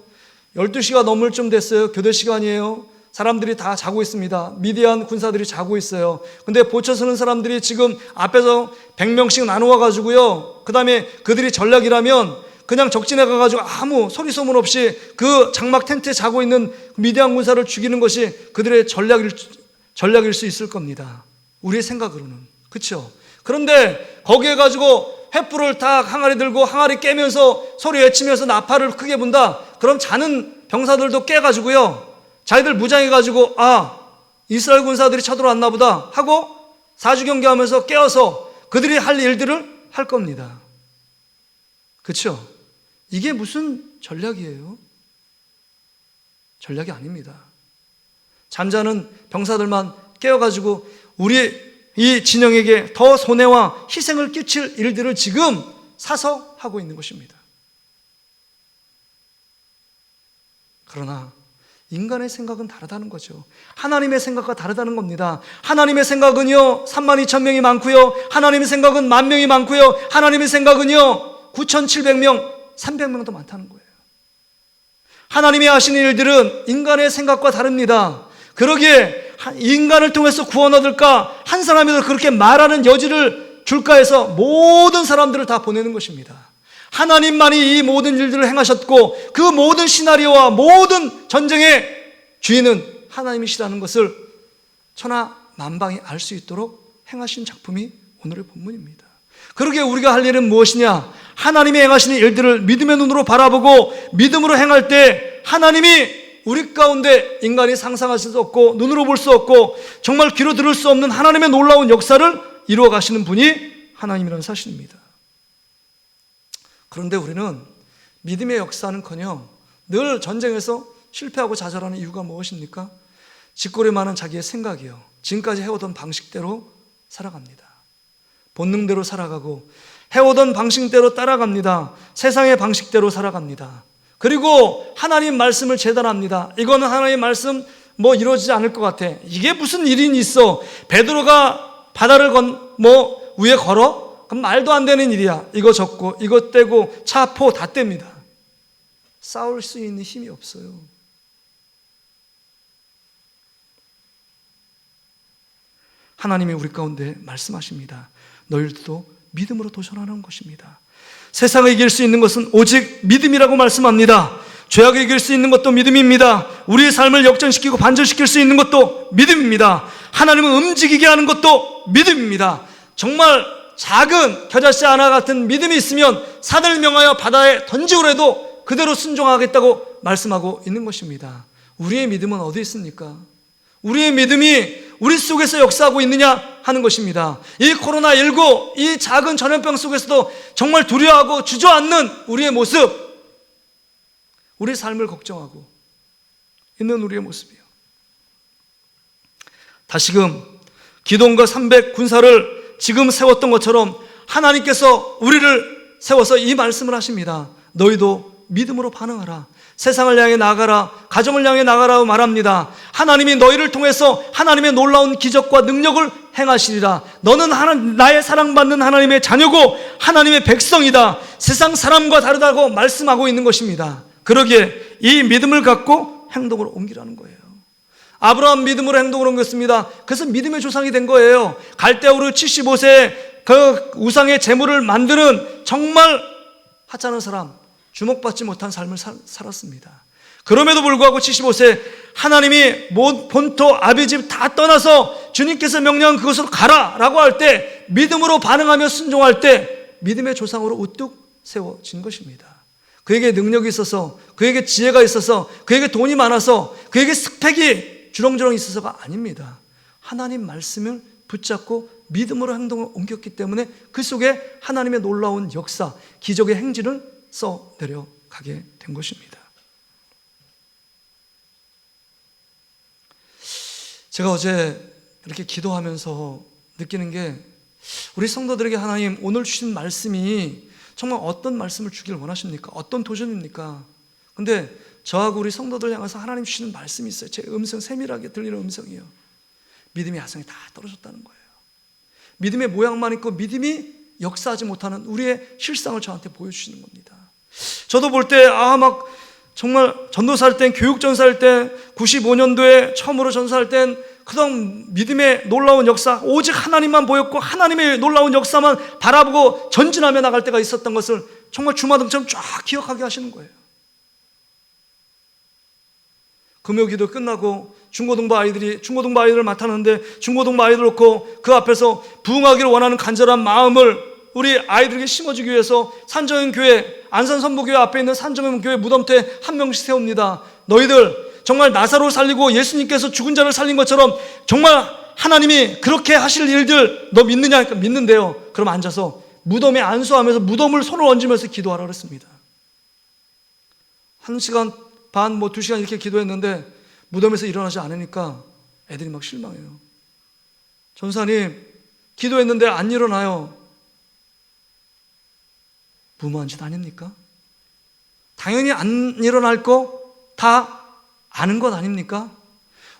12시가 넘을 쯤 됐어요. 교대 시간이에요. 사람들이 다 자고 있습니다. 미디안 군사들이 자고 있어요. 근데 보쳐 서는 사람들이 지금 앞에서 100명씩 나누어 가지고요. 그 다음에 그들이 전략이라면 그냥 적진에 가가지고 아무 소리 소문 없이 그 장막 텐트에 자고 있는 미디안 군사를 죽이는 것이 그들의 전략일 수 있을 겁니다. 우리의 생각으로는. 그렇죠? 그런데 거기에 가지고 횃불을 다 항아리 들고 항아리 깨면서 소리 외치면서 나팔을 크게 분다. 그럼 자는 병사들도 깨가지고요. 자기들 무장해가지고 이스라엘 군사들이 쳐들어왔나 보다 하고 사주경계하면서 깨어서 그들이 할 일들을 할 겁니다. 그렇죠? 이게 무슨 전략이에요? 전략이 아닙니다. 잠자는 병사들만 깨어가지고 우리 이 진영에게 더 손해와 희생을 끼칠 일들을 지금 사서 하고 있는 것입니다. 그러나 인간의 생각은 다르다는 거죠. 하나님의 생각과 다르다는 겁니다. 하나님의 생각은요 32,000명이 많고요, 하나님의 생각은 10,000명이 많고요, 하나님의 생각은요 9,700명 300명도 많다는 거예요. 하나님이 하시는 일들은 인간의 생각과 다릅니다. 그러기에 인간을 통해서 구원 얻을까, 한 사람이라도 그렇게 말하는 여지를 줄까 해서 모든 사람들을 다 보내는 것입니다. 하나님만이 이 모든 일들을 행하셨고 그 모든 시나리오와 모든 전쟁의 주인은 하나님이시라는 것을 천하 만방이 알 수 있도록 행하신 작품이 오늘의 본문입니다. 그러게 우리가 할 일은 무엇이냐? 하나님이 행하시는 일들을 믿음의 눈으로 바라보고 믿음으로 행할 때 하나님이 우리 가운데 인간이 상상할 수 없고 눈으로 볼 수 없고 정말 귀로 들을 수 없는 하나님의 놀라운 역사를 이루어 가시는 분이 하나님이라는 사실입니다. 그런데 우리는 믿음의 역사는커녕 늘 전쟁에서 실패하고 좌절하는 이유가 무엇입니까? 짓거리 많은 자기의 생각이요. 지금까지 해오던 방식대로 살아갑니다. 본능대로 살아가고 해오던 방식대로 따라갑니다. 세상의 방식대로 살아갑니다. 그리고 하나님 말씀을 재단합니다. 이거는 하나님 말씀 이루어지지 않을 것 같아. 이게 무슨 일이 있어? 베드로가 바다를 위에 걸어? 그럼 말도 안 되는 일이야. 이거 접고 이거 떼고 차포 다 뗍니다. 싸울 수 있는 힘이 없어요. 하나님이 우리 가운데 말씀하십니다. 너희들도 믿음으로 도전하는 것입니다. 세상을 이길 수 있는 것은 오직 믿음이라고 말씀합니다. 죄악을 이길 수 있는 것도 믿음입니다. 우리의 삶을 역전시키고 반전시킬 수 있는 것도 믿음입니다. 하나님을 움직이게 하는 것도 믿음입니다. 정말 작은 겨자씨 하나 같은 믿음이 있으면 산을 명하여 바다에 던지오라 해도 그대로 순종하겠다고 말씀하고 있는 것입니다. 우리의 믿음은 어디 있습니까? 우리의 믿음이 우리 속에서 역사하고 있느냐 하는 것입니다. 이 코로나19, 이 작은 전염병 속에서도 정말 두려워하고 주저앉는 우리의 모습, 우리 삶을 걱정하고 있는 우리의 모습이요. 다시금 기돔과 300 군사를 지금 세웠던 것처럼 하나님께서 우리를 세워서 이 말씀을 하십니다. 너희도 믿음으로 반응하라. 세상을 향해 나아가라. 가정을 향해 나아가라고 말합니다. 하나님이 너희를 통해서 하나님의 놀라운 기적과 능력을 행하시리라. 너는 나의 사랑받는 하나님의 자녀고 하나님의 백성이다. 세상 사람과 다르다고 말씀하고 있는 것입니다. 그러기에 이 믿음을 갖고 행동으로 옮기라는 거예요. 아브라함 믿음으로 행동을 옮겼습니다. 그래서 믿음의 조상이 된 거예요. 갈대아우르 75세에 그 우상의 제물을 만드는 정말 하찮은 사람, 주목받지 못한 삶을 살았습니다. 그럼에도 불구하고 75세 하나님이 본토 아비집 다 떠나서 주님께서 명령한 그것으로 가라라고 할 때 믿음으로 반응하며 순종할 때 믿음의 조상으로 우뚝 세워진 것입니다. 그에게 능력이 있어서, 그에게 지혜가 있어서, 그에게 돈이 많아서, 그에게 스펙이 주렁주렁 있어서가 아닙니다. 하나님 말씀을 붙잡고 믿음으로 행동을 옮겼기 때문에 그 속에 하나님의 놀라운 역사, 기적의 행진을 써 내려가게 된 것입니다. 제가 어제 이렇게 기도하면서 느끼는 게 우리 성도들에게 하나님 오늘 주신 말씀이 정말 어떤 말씀을 주길 원하십니까? 어떤 도전입니까? 근데 저하고 우리 성도들 향해서 하나님 주시는 말씀이 있어요. 제 음성, 세밀하게 들리는 음성이에요. 믿음의 야성이 다 떨어졌다는 거예요. 믿음의 모양만 있고 믿음이 역사하지 못하는 우리의 실상을 저한테 보여주시는 겁니다. 저도 볼 때 정말 전도사할 땐, 교육전사할 때, 95년도에 처음으로 전사할 땐 그동안 믿음의 놀라운 역사, 오직 하나님만 보였고 하나님의 놀라운 역사만 바라보고 전진하며 나갈 때가 있었던 것을 정말 주마등처럼 쫙 기억하게 하시는 거예요. 금요기도 끝나고 중고등부 아이들을 맡았는데 중고등부 아이들 놓고 그 앞에서 부흥하기를 원하는 간절한 마음을 우리 아이들에게 심어주기 위해서 산정현교회, 안산선부교회 앞에 있는 산정현교회 무덤태 한 명씩 세웁니다. 너희들 정말 나사로 살리고 예수님께서 죽은 자를 살린 것처럼 정말 하나님이 그렇게 하실 일들 너 믿느냐? 하니까 믿는데요. 그럼 앉아서 무덤에 안수하면서 무덤을 손을 얹으면서 기도하라 그랬습니다. 1시간 반, 2시간 이렇게 기도했는데 무덤에서 일어나지 않으니까 애들이 막 실망해요. 전사님, 기도했는데 안 일어나요. 무모한 짓 아닙니까? 당연히 안 일어날 거 다 아는 것 아닙니까?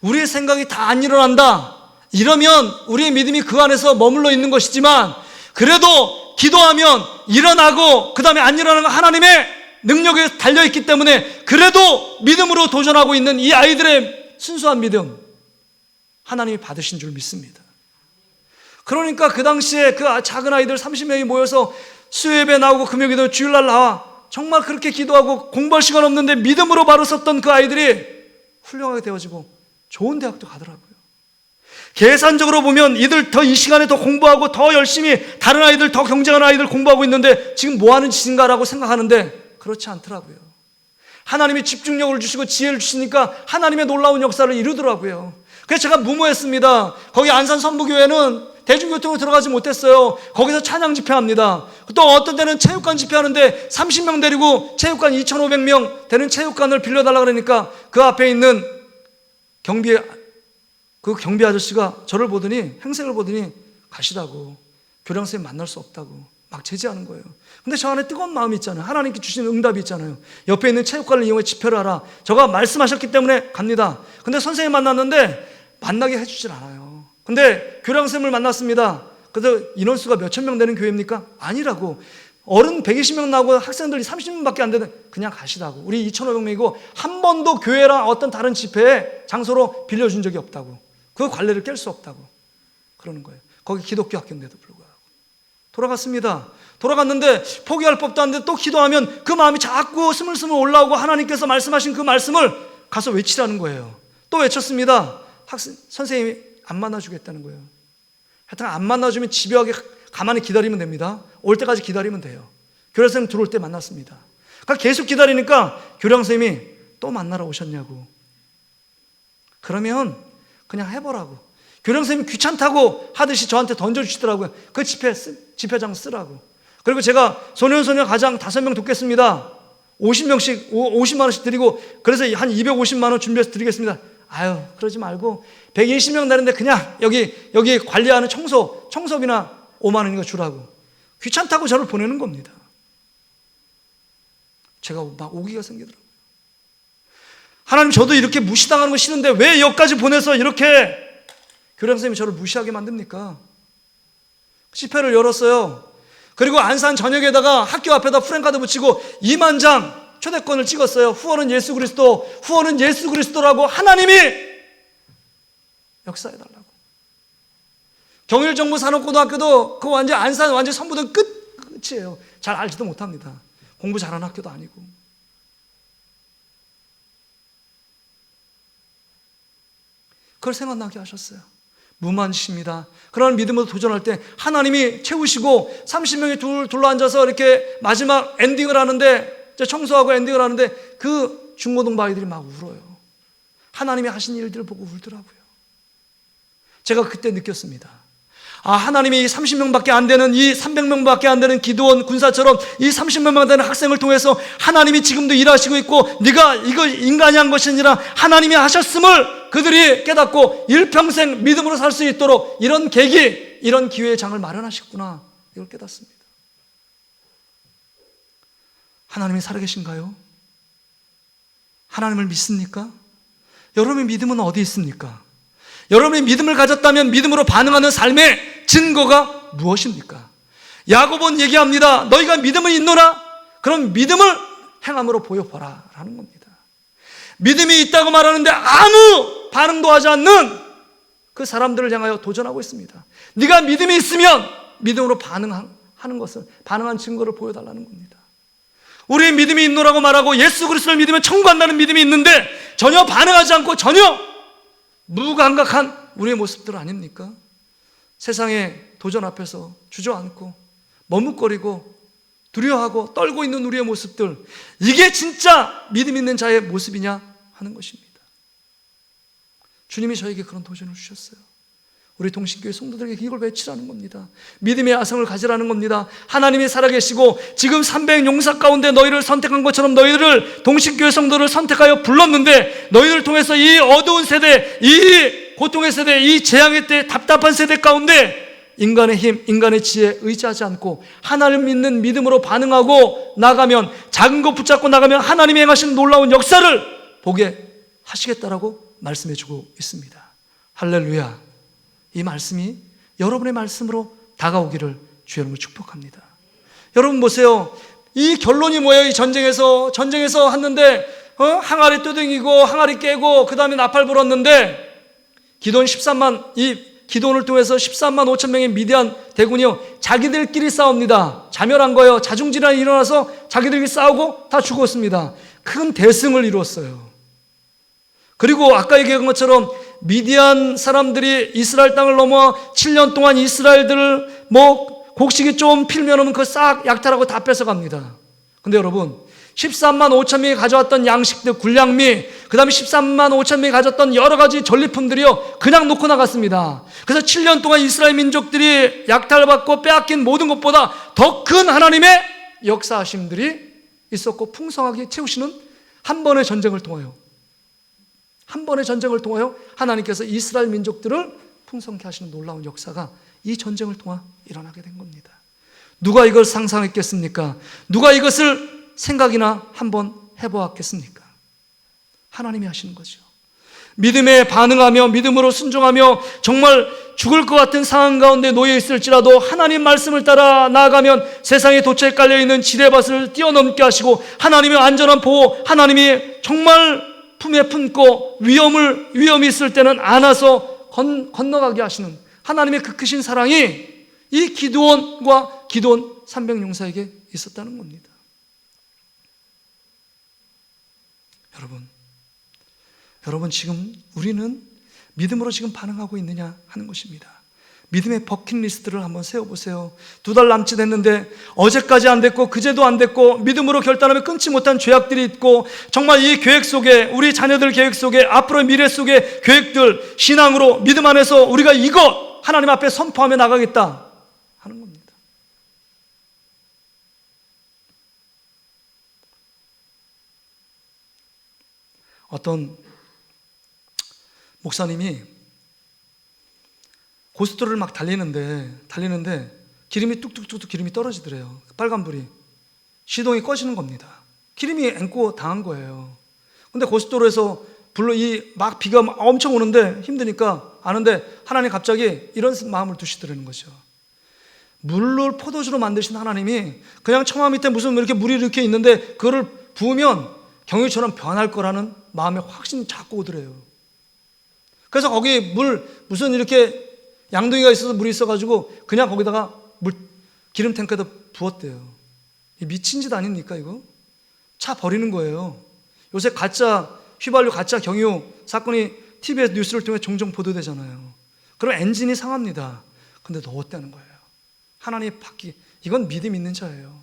우리의 생각이 다 안 일어난다. 이러면 우리의 믿음이 그 안에서 머물러 있는 것이지만 그래도 기도하면 일어나고 그 다음에 안 일어나는 하나님의 능력에 달려있기 때문에 그래도 믿음으로 도전하고 있는 이 아이들의 순수한 믿음 하나님이 받으신 줄 믿습니다. 그러니까 그 당시에 그 작은 아이들 30명이 모여서 수요예배 나오고 금요기도 주일날 나와 정말 그렇게 기도하고 공부할 시간 없는데 믿음으로 바로 섰던 그 아이들이 훌륭하게 되어지고 좋은 대학도 가더라고요. 계산적으로 보면 이들 더 이 시간에 더 공부하고 더 열심히 다른 아이들, 더 경쟁하는 아이들 공부하고 있는데 지금 뭐 하는 짓인가라고 생각하는데 그렇지 않더라고요. 하나님이 집중력을 주시고 지혜를 주시니까 하나님의 놀라운 역사를 이루더라고요. 그래서 제가 무모했습니다. 거기 안산 선부교회는 대중교통으로 들어가지 못했어요. 거기서 찬양 집회합니다. 또 어떤 때는 체육관 집회하는데 30명 데리고 체육관 2,500명 되는 체육관을 빌려달라 그러니까 그 앞에 있는 경비 아저씨가 저를 보더니, 행색을 보더니 가시다고, 교장 선생님 만날 수 없다고 막 제지하는 거예요. 근데 저 안에 뜨거운 마음이 있잖아요. 하나님께 주시는 응답이 있잖아요. 옆에 있는 체육관을 이용해 집회를 하라. 저가 말씀하셨기 때문에 갑니다. 근데 선생님 만났는데 만나게 해주질 않아요. 근데 교장 선생님을 만났습니다. 그래서 인원수가 몇천 명 되는 교회입니까? 아니라고. 어른 120명 나오고 학생들이 30명밖에 안 되는, 그냥 가시다고. 우리 2,500명이고 한 번도 교회랑 어떤 다른 집회에 장소로 빌려준 적이 없다고. 그 관례를 깰 수 없다고 그러는 거예요. 거기 기독교 학교인데도 불구하고 돌아갔습니다. 돌아갔는데 포기할 법도 한데 또 기도하면 그 마음이 자꾸 스물스물 올라오고 하나님께서 말씀하신 그 말씀을 가서 외치라는 거예요. 또 외쳤습니다. 선생님이 안 만나주겠다는 거예요. 하여튼 안 만나주면 집요하게 가만히 기다리면 됩니다. 올 때까지 기다리면 돼요. 교장 선생님 들어올 때 만났습니다. 그러니까 계속 기다리니까 교장 선생님이 또 만나러 오셨냐고. 그러면 그냥 해보라고. 교장 선생님이 귀찮다고 하듯이 저한테 던져주시더라고요. 그 집회장 쓰라고. 그리고 제가 소년소녀 가장 5명 돕겠습니다. 50만 원씩 드리고, 그래서 한 250만 원 준비해서 드리겠습니다. 아유, 그러지 말고 120명 되는데 그냥 여기 관리하는 청소비나 5만 원인가 주라고. 귀찮다고 저를 보내는 겁니다. 제가 막 오기가 생기더라고요. 하나님, 저도 이렇게 무시당하는 거 싫은데 왜 여기까지 보내서 이렇게 교장 선생님이 저를 무시하게 만듭니까? 집회를 열었어요. 그리고 안산 전역에다가 학교 앞에다 프랜카드 붙이고 2만 장 초대권을 찍었어요. 후원은 예수 그리스도, 후원은 예수 그리스도라고 하나님이 역사해달라고. 경일정부산업고등학교도 그 안산 완전 선부등 끝이에요. 잘 알지도 못합니다. 공부 잘하는 학교도 아니고. 그걸 생각나게 하셨어요. 무만시입니다. 그런 믿음으로 도전할 때 하나님이 채우시고 30명이 둘러앉아서 이렇게 마지막 엔딩을 하는데, 청소하고 엔딩을 하는데 그 중고등부 아이들이 막 울어요. 하나님이 하신 일들을 보고 울더라고요. 제가 그때 느꼈습니다. 아, 하나님이 30명밖에 안 되는, 이 300명밖에 안 되는 기도원 군사처럼 이 30명만 되는 학생을 통해서 하나님이 지금도 일하시고 있고, 네가 이거 인간이 한 것이 아니라 하나님이 하셨음을 그들이 깨닫고 일평생 믿음으로 살 수 있도록 이런 계기, 이런 기회의 장을 마련하셨구나, 이걸 깨닫습니다. 하나님이 살아계신가요? 하나님을 믿습니까? 여러분의 믿음은 어디 있습니까? 여러분이 믿음을 가졌다면 믿음으로 반응하는 삶의 증거가 무엇입니까? 야고보는 얘기합니다. 너희가 믿음이 있노라? 그럼 믿음을 행함으로 보여보라 라는 겁니다. 믿음이 있다고 말하는데 아무 반응도 하지 않는 그 사람들을 향하여 도전하고 있습니다. 네가 믿음이 있으면 믿음으로 반응한 증거를 보여달라는 겁니다. 우리의 믿음이 있노라고 말하고 예수 그리스도를 믿으면 천국 간다는 믿음이 있는데 전혀 반응하지 않고 전혀 무감각한 우리의 모습들 아닙니까? 세상의 도전 앞에서 주저앉고 머뭇거리고 두려워하고 떨고 있는 우리의 모습들, 이게 진짜 믿음 있는 자의 모습이냐 하는 것입니다. 주님이 저에게 그런 도전을 주셨어요. 우리 동신교회 성도들에게 이걸 외치라는 겁니다. 믿음의 야성을 가지라는 겁니다. 하나님이 살아계시고 지금 300 용사 가운데 너희를 선택한 것처럼 너희를, 동신교회 성도를 선택하여 불렀는데, 너희를 통해서 이 어두운 세대, 이 고통의 세대, 이 재앙의 때 답답한 세대 가운데 인간의 힘, 인간의 지혜에 의지하지 않고 하나님 믿는 믿음으로 반응하고 나가면, 작은 것 붙잡고 나가면 하나님이 행하시는 놀라운 역사를 보게 하시겠다라고 말씀해주고 있습니다. 할렐루야. 이 말씀이 여러분의 말씀으로 다가오기를 주 여러분을 축복합니다. 여러분 보세요. 이 결론이 뭐예요? 이 전쟁에서 했는데 항아리 뚜둥이고 항아리 깨고 그 다음에 나팔 불었는데 기도원 13만, 이 기도원을 통해서 13만 5천 명의 미디안 대군이요, 자기들끼리 싸웁니다. 자멸한 거예요. 자중질환이 일어나서 자기들끼리 싸우고 다 죽었습니다. 큰 대승을 이루었어요. 그리고 아까 얘기한 것처럼 미디안 사람들이 이스라엘 땅을 넘어 7년 동안 이스라엘들을 곡식이 좀 필면 그거 싹 약탈하고 다 뺏어갑니다. 근데 여러분 13만 5천 명이 가져왔던 양식들, 군량미, 그 다음에 13만 5천 명이 가져왔던 여러 가지 전리품들이요 그냥 놓고 나갔습니다. 그래서 7년 동안 이스라엘 민족들이 약탈받고 빼앗긴 모든 것보다 더 큰 하나님의 역사하심들이 있었고 풍성하게 채우시는 한 번의 전쟁을 통하여 하나님께서 이스라엘 민족들을 풍성케 하시는 놀라운 역사가 이 전쟁을 통해 일어나게 된 겁니다. 누가 이걸 상상했겠습니까? 누가 이것을 생각이나 한번 해보았겠습니까? 하나님이 하시는 거죠. 믿음에 반응하며 믿음으로 순종하며 정말 죽을 것 같은 상황 가운데 놓여 있을지라도 하나님 말씀을 따라 나아가면 세상에 돛에 깔려있는 지뢰밭을 뛰어넘게 하시고 하나님의 안전한 보호, 하나님이 정말 품에 품고 위험이 있을 때는 안아서 건너가게 하시는 하나님의 그 크신 사랑이 이 기드온과 기드온 300용사에게 있었다는 겁니다. 여러분 지금 우리는 믿음으로 지금 반응하고 있느냐 하는 것입니다. 믿음의 버킷리스트를 한번 세워보세요. 2달 남짓 했는데 어제까지 안 됐고 그제도 안 됐고 믿음으로 결단하며 끊지 못한 죄악들이 있고 정말 이 계획 속에 우리 자녀들 계획 속에 앞으로의 미래 속에 계획들 신앙으로 믿음 안에서 우리가 이거 하나님 앞에 선포하며 나가겠다 하는 겁니다. 어떤 목사님이 고속도로를 막 달리는데 기름이 뚝뚝뚝뚝 기름이 떨어지더래요. 빨간불이 시동이 꺼지는 겁니다. 기름이 앵고 당한 거예요. 근데 고속도로에서 막 비가 엄청 오는데 힘드니까 아는데 하나님 갑자기 이런 마음을 두시더라는 거죠. 물을 포도주로 만드신 하나님이 그냥 처마 밑에 무슨 이렇게 물이 이렇게 있는데 그거를 부으면 경유처럼 변할 거라는 마음의 확신이 자꾸 오더래요. 그래서 거기 무슨 이렇게 양동이가 있어서 물이 있어가지고 그냥 거기다가 기름 탱크에다 부었대요. 미친 짓 아닙니까 이거? 차 버리는 거예요. 요새 가짜 휘발유 가짜 경유 사건이 TV에서 뉴스를 통해 종종 보도되잖아요. 그럼 엔진이 상합니다. 근데 넣었다는 거예요. 하나님의 바퀴, 이건 믿음 있는 자예요.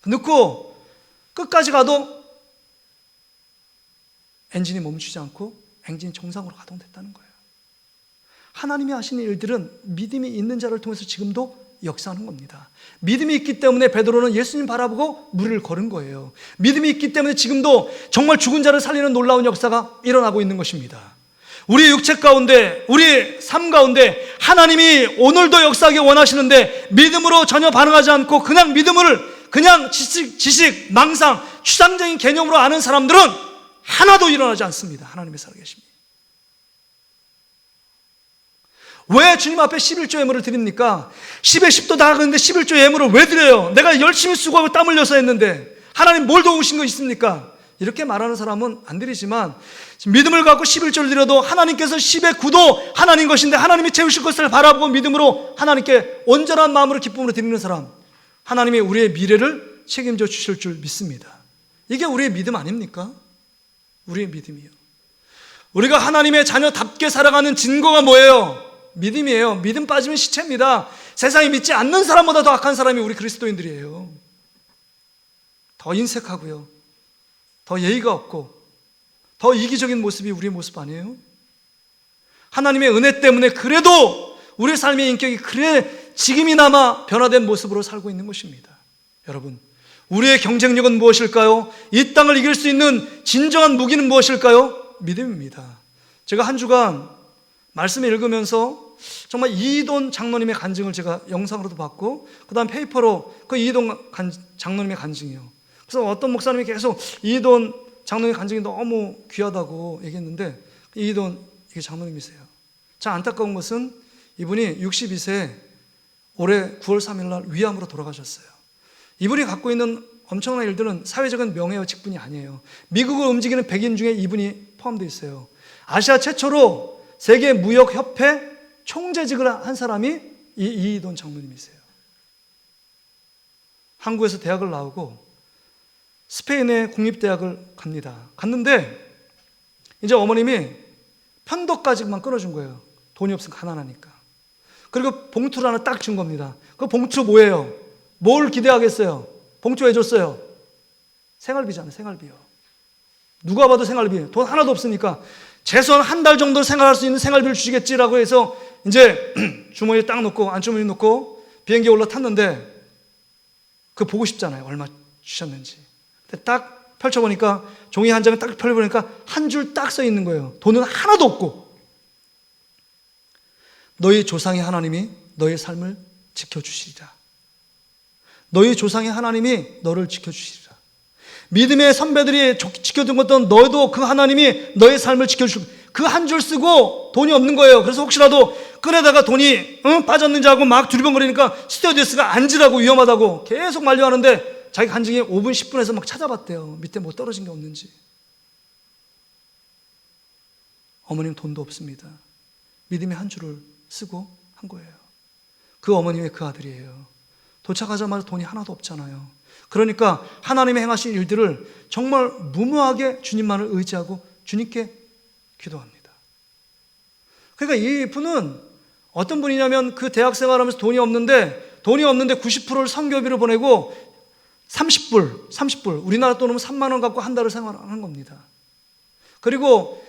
넣고 끝까지 가도 엔진이 멈추지 않고 엔진이 정상으로 가동됐다는 거예요. 하나님이 하시는 일들은 믿음이 있는 자를 통해서 지금도 역사하는 겁니다. 믿음이 있기 때문에 베드로는 예수님 바라보고 무리를 걸은 거예요. 믿음이 있기 때문에 지금도 정말 죽은 자를 살리는 놀라운 역사가 일어나고 있는 것입니다. 우리 육체 가운데, 우리 삶 가운데 하나님이 오늘도 역사하기 원하시는데 믿음으로 전혀 반응하지 않고 그냥 믿음을 그냥 지식, 망상, 추상적인 개념으로 아는 사람들은 하나도 일어나지 않습니다. 하나님의 살아계십니다. 왜 주님 앞에 11조 예물을 드립니까? 10에 10도 나가는데 11조 예물을 왜 드려요? 내가 열심히 수고하고 땀 흘려서 했는데 하나님 뭘 도우신 거 있습니까? 이렇게 말하는 사람은 안 드리지만 믿음을 갖고 11조를 드려도 하나님께서 10의 9도 하나님 것인데 하나님이 채우실 것을 바라보고 믿음으로 하나님께 온전한 마음으로 기쁨으로 드리는 사람, 하나님이 우리의 미래를 책임져 주실 줄 믿습니다. 이게 우리의 믿음 아닙니까? 우리의 믿음이요. 우리가 하나님의 자녀답게 살아가는 증거가 뭐예요? 믿음이에요. 믿음 빠지면 시체입니다. 세상이 믿지 않는 사람보다 더 악한 사람이 우리 그리스도인들이에요. 더 인색하고요, 더 예의가 없고 더 이기적인 모습이 우리의 모습 아니에요? 하나님의 은혜 때문에 그래도 우리 삶의 인격이 지금이나마 변화된 모습으로 살고 있는 것입니다. 여러분, 우리의 경쟁력은 무엇일까요? 이 땅을 이길 수 있는 진정한 무기는 무엇일까요? 믿음입니다. 제가 한 주간 말씀을 읽으면서 정말 이돈 장로님의 간증을 제가 영상으로도 봤고 그 다음 페이퍼로 그 이돈 장로님의 간증이요. 그래서 어떤 목사님이 계속 이돈 장로님의 간증이 너무 귀하다고 얘기했는데 이돈 이게 장로님이세요. 참 안타까운 것은 이분이 62세 올해 9월 3일 날 위암으로 돌아가셨어요. 이분이 갖고 있는 엄청난 일들은 사회적인 명예와 직분이 아니에요. 미국을 움직이는 백인 중에 이분이 포함되어 있어요. 아시아 최초로 세계 무역협회 총재직을 한 사람이 이돈 장로님이세요. 한국에서 대학을 나오고 스페인의 국립대학을 갔는데 이제 어머님이 편도까지만 끊어준 거예요. 돈이 없으면 가난하니까. 그리고 봉투를 하나 딱 준 겁니다. 그 봉투 뭐예요? 뭘 기대하겠어요? 봉투 왜 줬어요? 생활비잖아요. 생활비요. 누가 봐도 생활비. 돈 하나도 없으니까 최소한 한 달 정도 생활할 수 있는 생활비를 주시겠지라고 해서 이제 주머니에 딱 넣고 안주머니 넣고 비행기에 올라탔는데 그거 보고 싶잖아요. 얼마 주셨는지. 근데 딱 펼쳐보니까 종이 한 장을 딱 펼쳐보니까 한 줄 딱 써 있는 거예요. 돈은 하나도 없고. 너희 조상의 하나님이 너의 삶을 지켜주시리라. 너희 조상의 하나님이 너를 지켜주시리라. 믿음의 선배들이 지켜준 것도 너도 그 하나님이 너의 삶을 지켜주시고 그 한 줄 쓰고 돈이 없는 거예요. 그래서 혹시라도 끈에다가 돈이 빠졌는지 하고 막 두리번거리니까 스튜어디스가 앉으라고 위험하다고 계속 만류하는데 자기 간증이 5분 10분에서 막 찾아봤대요. 밑에 뭐 떨어진 게 없는지. 어머님 돈도 없습니다. 믿음의 한 줄을 쓰고 한 거예요. 그 어머님의 그 아들이에요. 도착하자마자 돈이 하나도 없잖아요. 그러니까 하나님의 행하신 일들을 정말 무모하게 주님만을 의지하고 주님께 기도합니다. 그러니까 이 분은 어떤 분이냐면 그 대학생활 하면서 돈이 없는데 90%를 선교비로 보내고 30불 우리나라 돈으로 3만 원 갖고 한 달을 생활하는 겁니다. 그리고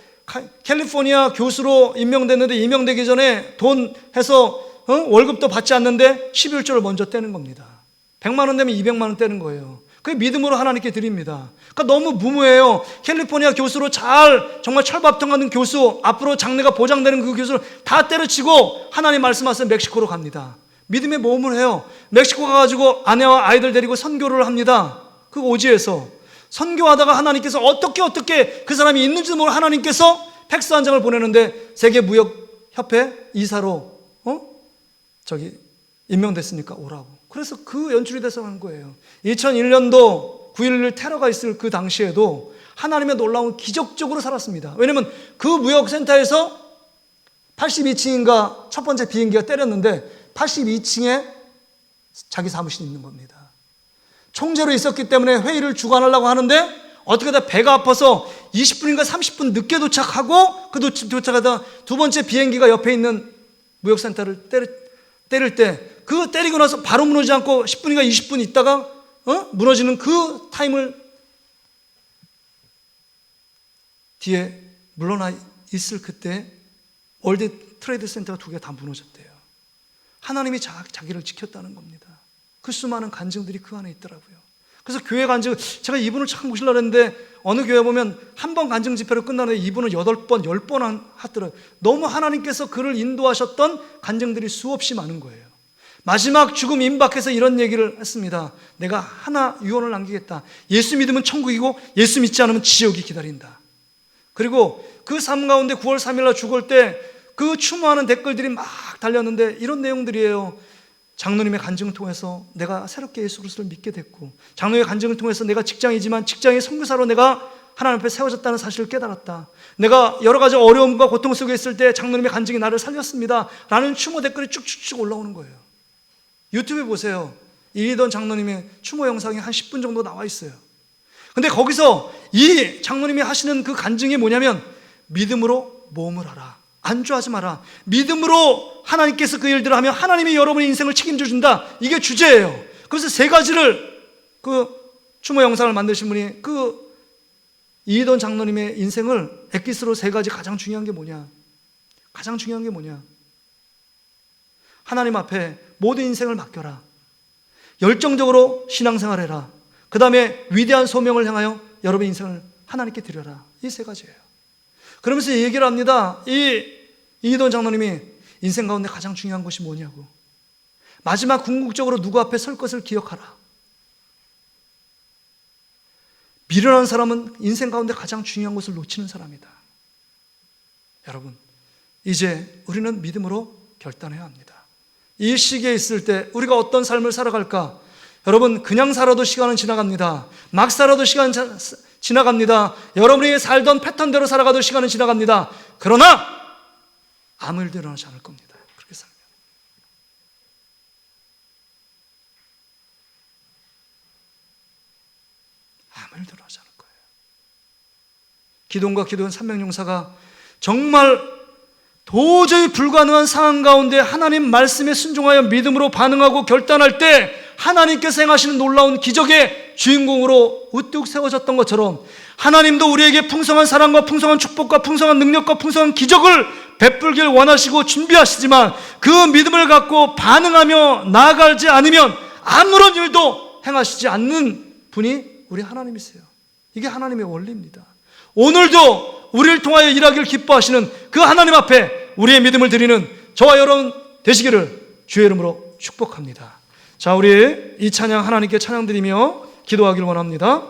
캘리포니아 교수로 임명됐는데 임명되기 전에 돈 해서 월급도 받지 않는데 11조를 먼저 떼는 겁니다. 100만 원 되면 200만 원 떼는 거예요. 그게 믿음으로 하나님께 드립니다. 그러니까 너무 무모해요. 캘리포니아 교수로 정말 철밥통 같은 교수, 앞으로 장래가 보장되는 그 교수를 다 때려치고 하나님 말씀하셔서 멕시코로 갑니다. 믿음의 모험을 해요. 멕시코 가가지고 아내와 아이들 데리고 선교를 합니다. 그 오지에서 선교하다가 하나님께서 어떻게 그 사람이 있는지도 모르고 하나님께서 팩스 한 장을 보내는데 세계무역협회 이사로 임명됐으니까 오라고. 그래서 그 연출이 돼서 한 거예요. 2001년도 9.11 테러가 있을 그 당시에도 하나님의 놀라운 기적적으로 살았습니다. 왜냐하면 그 무역센터에서 82층인가 첫 번째 비행기가 때렸는데 82층에 자기 사무실이 있는 겁니다. 총재로 있었기 때문에 회의를 주관하려고 하는데 어떻게다 배가 아파서 20분인가 30분 늦게 도착하고 그 도착하다 두 번째 비행기가 옆에 있는 무역센터를 때릴 때 그 때리고 나서 바로 무너지지 않고 10분인가 20분 있다가 무너지는 그 타임을 뒤에 물러나 있을 그때 월드 트레이드 센터가 2개가 다 무너졌대요. 하나님이 자기를 지켰다는 겁니다. 그 수많은 간증들이 그 안에 있더라고요. 그래서 교회 간증, 제가 이분을 참 모시려고 했는데 어느 교회 보면 한 번 간증 집회로 끝나는데 이분은 8번, 10번 하더라고요. 너무 하나님께서 그를 인도하셨던 간증들이 수없이 많은 거예요. 마지막 죽음 임박해서 이런 얘기를 했습니다. 내가 하나 유언을 남기겠다. 예수 믿으면 천국이고 예수 믿지 않으면 지옥이 기다린다. 그리고 그 삶 가운데 9월 3일 날 죽을 때 그 추모하는 댓글들이 막 달렸는데 이런 내용들이에요. 장로님의 간증을 통해서 내가 새롭게 예수 그리스도를 믿게 됐고, 장로님의 간증을 통해서 내가 직장이지만 직장의 선교사로 내가 하나님 앞에 세워졌다는 사실을 깨달았다. 내가 여러 가지 어려움과 고통 속에 있을 때 장로님의 간증이 나를 살렸습니다. 라는 추모 댓글이 쭉쭉쭉 올라오는 거예요. 유튜브에 보세요. 이희돈 장로님의 추모 영상이 한 10분 정도 나와 있어요. 근데 거기서 이 장로님이 하시는 그 간증이 뭐냐면 믿음으로 모험을 하라. 안주하지 마라. 믿음으로 하나님께서 그 일들을 하면 하나님이 여러분의 인생을 책임져 준다. 이게 주제예요. 그래서 3가지를 그 추모 영상을 만드신 분이 그 이희돈 장로님의 인생을 엑기스로 3가지 가장 중요한 게 뭐냐? 가장 중요한 게 뭐냐? 하나님 앞에 모든 인생을 맡겨라. 열정적으로 신앙생활해라. 그 다음에 위대한 소명을 향하여 여러분의 인생을 하나님께 드려라. 이 3가지예요. 그러면서 얘기를 합니다. 이희돈 장로님이 인생 가운데 가장 중요한 것이 뭐냐고. 마지막 궁극적으로 누구 앞에 설 것을 기억하라. 미련한 사람은 인생 가운데 가장 중요한 것을 놓치는 사람이다. 여러분, 이제 우리는 믿음으로 결단해야 합니다. 이 시기에 있을 때 우리가 어떤 삶을 살아갈까? 여러분, 그냥 살아도 시간은 지나갑니다. 막 살아도 시간은 지나갑니다. 여러분이 살던 패턴대로 살아가도 시간은 지나갑니다. 그러나 아무 일도 일어나지 않을 겁니다. 그렇게 살면. 아무 일도 일어나지 않을 거예요. 기도원과 기도원 300용사가 정말 도저히 불가능한 상황 가운데 하나님 말씀에 순종하여 믿음으로 반응하고 결단할 때 하나님께서 행하시는 놀라운 기적의 주인공으로 우뚝 세워졌던 것처럼 하나님도 우리에게 풍성한 사랑과 풍성한 축복과 풍성한 능력과 풍성한 기적을 베풀길 원하시고 준비하시지만 그 믿음을 갖고 반응하며 나아가지 않으면 아무런 일도 행하시지 않는 분이 우리 하나님이세요. 이게 하나님의 원리입니다. 오늘도 우리를 통하여 일하기를 기뻐하시는 그 하나님 앞에 우리의 믿음을 드리는 저와 여러분 되시기를 주의 이름으로 축복합니다. 자, 우리 이 찬양 하나님께 찬양드리며 기도하기를 원합니다.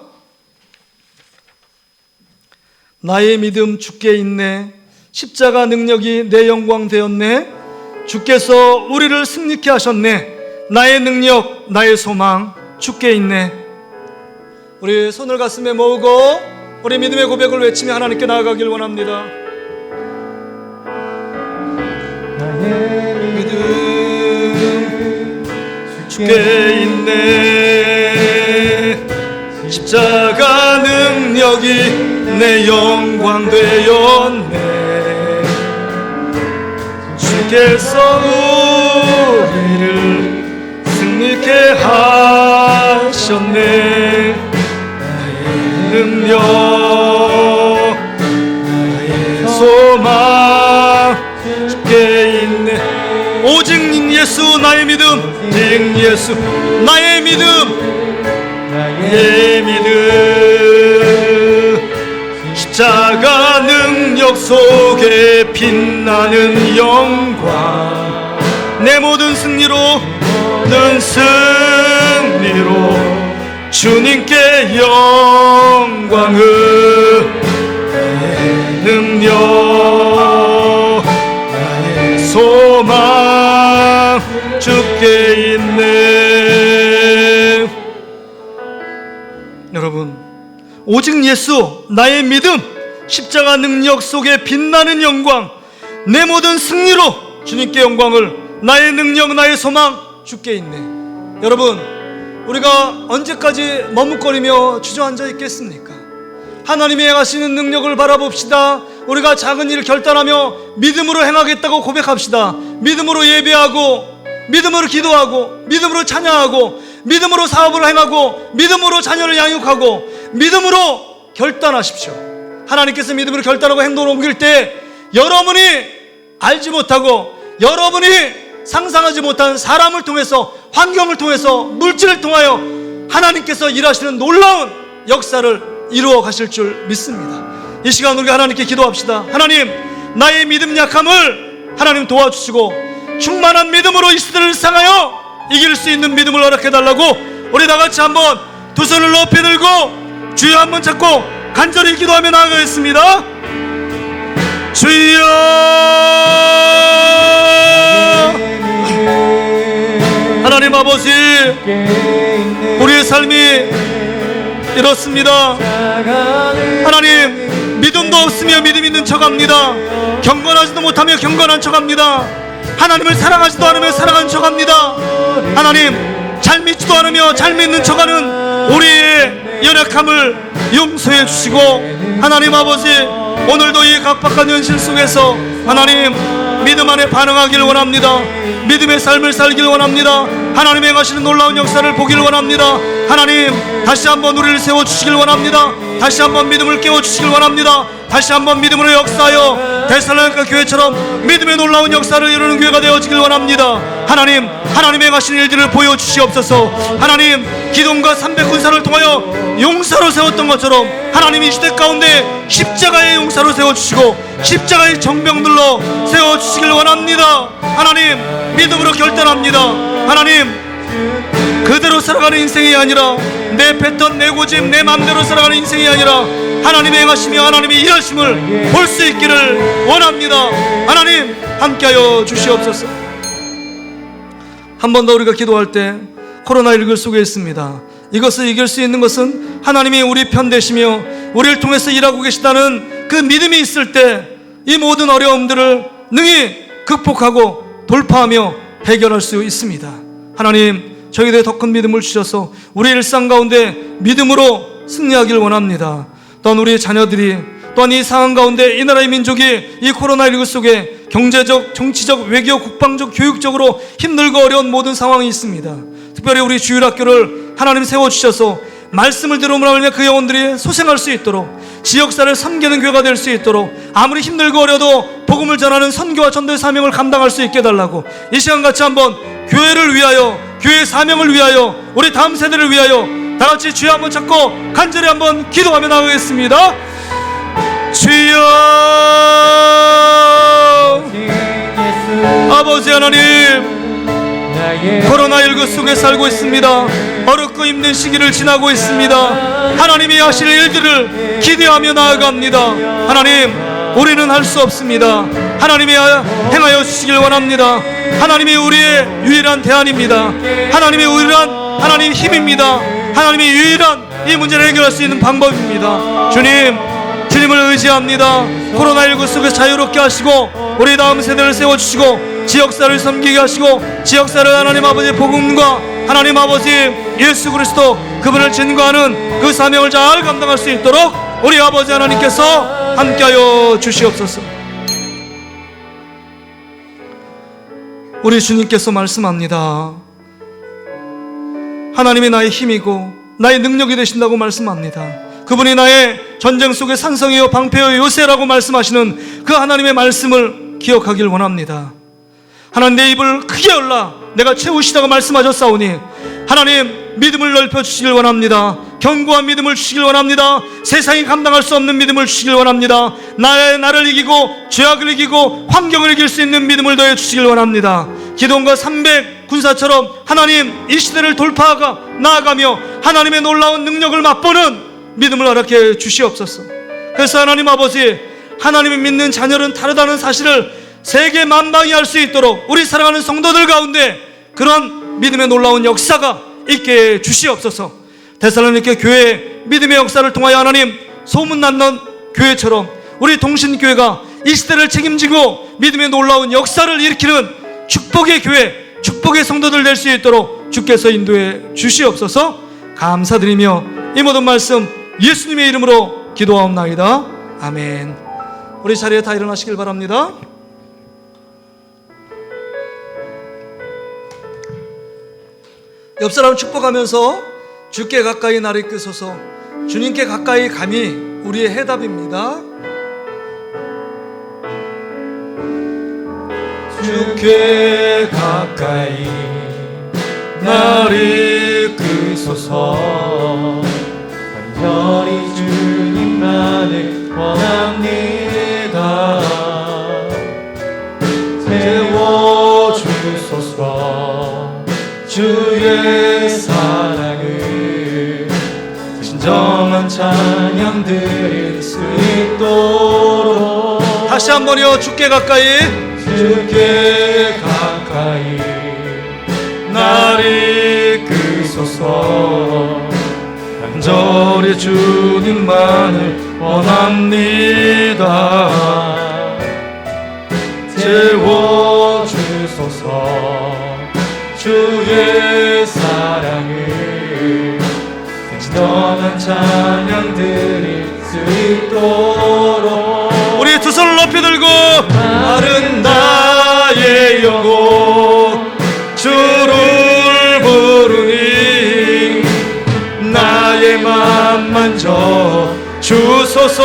나의 믿음 주께 있네. 십자가 능력이 내 영광 되었네. 주께서 우리를 승리케 하셨네. 나의 능력, 나의 소망 주께 있네. 우리 손을 가슴에 모으고 우리 믿음의 고백을 외치며 하나님께 나아가길 원합니다. 나의 믿음 주께 있네. 십자가 능력이 내 영광 되었네. 주께서 우리를 승리케 하셨네. 나의 능력, 나의 소망 주께 있네. 오직 예수 나의 믿음, 오직 예수 나의 믿음, 나의 믿음. 십자가 능력 속에 빛나는 영광, 내 모든 승리로, 모든 승리로 주님께 영광을. 나의 능력, 나의 소망 주께 있네. 여러분, 오직 예수 나의 믿음, 십자가 능력 속에 빛나는 영광, 내 모든 승리로 주님께 영광을. 나의 능력, 나의 소망 주께 있네. 여러분, 우리가 언제까지 머뭇거리며 주저앉아 있겠습니까? 하나님이 행하시는 능력을 바라봅시다. 우리가 작은 일을 결단하며 믿음으로 행하겠다고 고백합시다. 믿음으로 예배하고, 믿음으로 기도하고, 믿음으로 찬양하고, 믿음으로 사업을 행하고, 믿음으로 자녀를 양육하고, 믿음으로 결단하십시오. 하나님께서 믿음으로 결단하고 행동을 옮길 때 여러분이 알지 못하고 여러분이 상상하지 못한 사람을 통해서, 환경을 통해서, 물질을 통하여 하나님께서 일하시는 놀라운 역사를 이루어 가실 줄 믿습니다. 이 시간 우리가 하나님께 기도합시다. 하나님, 나의 믿음 약함을 하나님 도와주시고 충만한 믿음으로 이 시대를 상하여 이길 수 있는 믿음을 허락해달라고 우리 다같이 한번 두 손을 높이 들고 주여 한번 잡고 간절히 기도하며 나아가겠습니다. 주여, 하나님 아버지, 우리의 삶이 이렇습니다. 하나님, 믿음도 없으며 믿음 있는 척합니다. 경건하지도 못하며 경건한 척합니다. 하나님을 사랑하지도 않으며 사랑하는 척합니다. 하나님, 잘 믿지도 않으며 잘 믿는 척하는 우리의 연약함을 용서해 주시고, 하나님 아버지, 오늘도 이 각박한 현실 속에서 하나님 믿음 안에 반응하기를 원합니다. 믿음의 삶을 살기를 원합니다. 하나님 행하시는 놀라운 역사를 보기를 원합니다. 하나님, 다시 한번 우리를 세워주시길 원합니다. 다시 한번 믿음을 깨워주시길 원합니다. 다시 한번 믿음으로 역사하여 데살로니가 교회처럼 믿음의 놀라운 역사를 이루는 교회가 되어지길 원합니다. 하나님, 하나님 행하시는 일들을 보여주시옵소서. 하나님, 기돔과 300군사를 통하여 용사로 세웠던 것처럼 하나님 이 시대 가운데 십자가의 용사로 세워주시고 십자가의 정병들로 세워주시길 원합니다. 하나님, 믿음으로 결단합니다. 하나님, 그대로 살아가는 인생이 아니라 내 패턴, 내 고집, 내 마음대로 살아가는 인생이 아니라 하나님의 행하시며 하나님의 일하심을 볼 수 있기를 원합니다. 하나님, 함께하여 주시옵소서. 한 번 더 우리가 기도할 때 코로나19 속에 있습니다. 이것을 이길 수 있는 것은 하나님이 우리 편 되시며 우리를 통해서 일하고 계시다는 그 믿음이 있을 때 이 모든 어려움들을 능히 극복하고 돌파하며 해결할 수 있습니다. 하나님, 저희들의 더 큰 믿음을 주셔서 우리 일상 가운데 믿음으로 승리하길 원합니다. 또한 우리의 자녀들이 또한 이 상황 가운데 이 나라의 민족이 이 코로나19 속에 경제적, 정치적, 외교, 국방적, 교육적으로 힘들고 어려운 모든 상황이 있습니다. 특별히 우리 주일학교를 하나님 세워주셔서 말씀을 들으면 그 영혼들이 소생할 수 있도록, 지역사를 섬기는 교회가 될 수 있도록, 아무리 힘들고 어려도 복음을 전하는 선교와 전도의 사명을 감당할 수 있게 해달라고 이 시간 같이 한번 교회를 위하여, 교회의 사명을 위하여, 우리 다음 세대를 위하여 다 같이 주여 한번 찾고 간절히 한번 기도하며 나가겠습니다. 주여, 아버지 하나님, 코로나19 속에 살고 있습니다. 어렵고 힘든 시기를 지나고 있습니다. 하나님이 하실 일들을 기대하며 나아갑니다. 하나님, 우리는 할 수 없습니다. 하나님이 행하여 주시길 원합니다. 하나님이 우리의 유일한 대안입니다. 하나님이 유일한 하나님 힘입니다. 하나님이 유일한 이 문제를 해결할 수 있는 방법입니다. 주님, 주님을 의지합니다. 코로나19 속에 자유롭게 하시고 우리 다음 세대를 세워주시고 지역사를 섬기게 하시고 지역사를 하나님 아버지의 복음과 하나님 아버지 예수 그리스도 그분을 증거하는 그 사명을 잘 감당할 수 있도록 우리 아버지 하나님께서 함께하여 주시옵소서. 우리 주님께서 말씀합니다. 하나님이 나의 힘이고 나의 능력이 되신다고 말씀합니다. 그분이 나의 전쟁 속의 산성이요 방패요 요새라고 말씀하시는 그 하나님의 말씀을 기억하길 원합니다. 하나님, 내 입을 크게 열라 내가 채우시다고 말씀하셨사오니 하나님, 믿음을 넓혀주시길 원합니다. 견고한 믿음을 주시길 원합니다. 세상이 감당할 수 없는 믿음을 주시길 원합니다. 나를 이기고 죄악을 이기고 환경을 이길 수 있는 믿음을 더해 주시길 원합니다. 기드온과 300 군사처럼 하나님, 이 시대를 돌파하가 나아가며 하나님의 놀라운 능력을 맛보는 믿음을 허락해 주시옵소서. 그래서 하나님 아버지, 하나님을 믿는 자녀는 다르다는 사실을 세계 만방이 알 수 있도록 우리 사랑하는 성도들 가운데 그런 믿음의 놀라운 역사가 있게 주시옵소서. 데살로니게 교회 믿음의 역사를 통하여 하나님, 소문났던 교회처럼 우리 동신교회가 이 시대를 책임지고 믿음의 놀라운 역사를 일으키는 축복의 교회, 축복의 성도들 될 수 있도록 주께서 인도해 주시옵소서. 감사드리며 이 모든 말씀 예수님의 이름으로 기도하옵나이다. 아멘. 우리 자리에 다 일어나시길 바랍니다. 옆 사람 축복하면서 주께 가까이 나를 이끄소서. 주님께 가까이 감이 우리의 해답입니다. 주께 가까이 나를 이끄소서. 간절히 주님만을 원합니다. 채워주소서. 주의 사랑을 진정한 찬양 드릴 수 있도록 다시 한번요. 주께 가까이, 주께 가까이 나를 이끄소서. 간절히 주님만을 원합니다. 채워주소서. 주의 사랑을 진정한 찬양 드릴 수 있도록 우리 두 손을 높이 들고 마른 나의 영혼 주를 부르니 나의 맘 만져 주소서.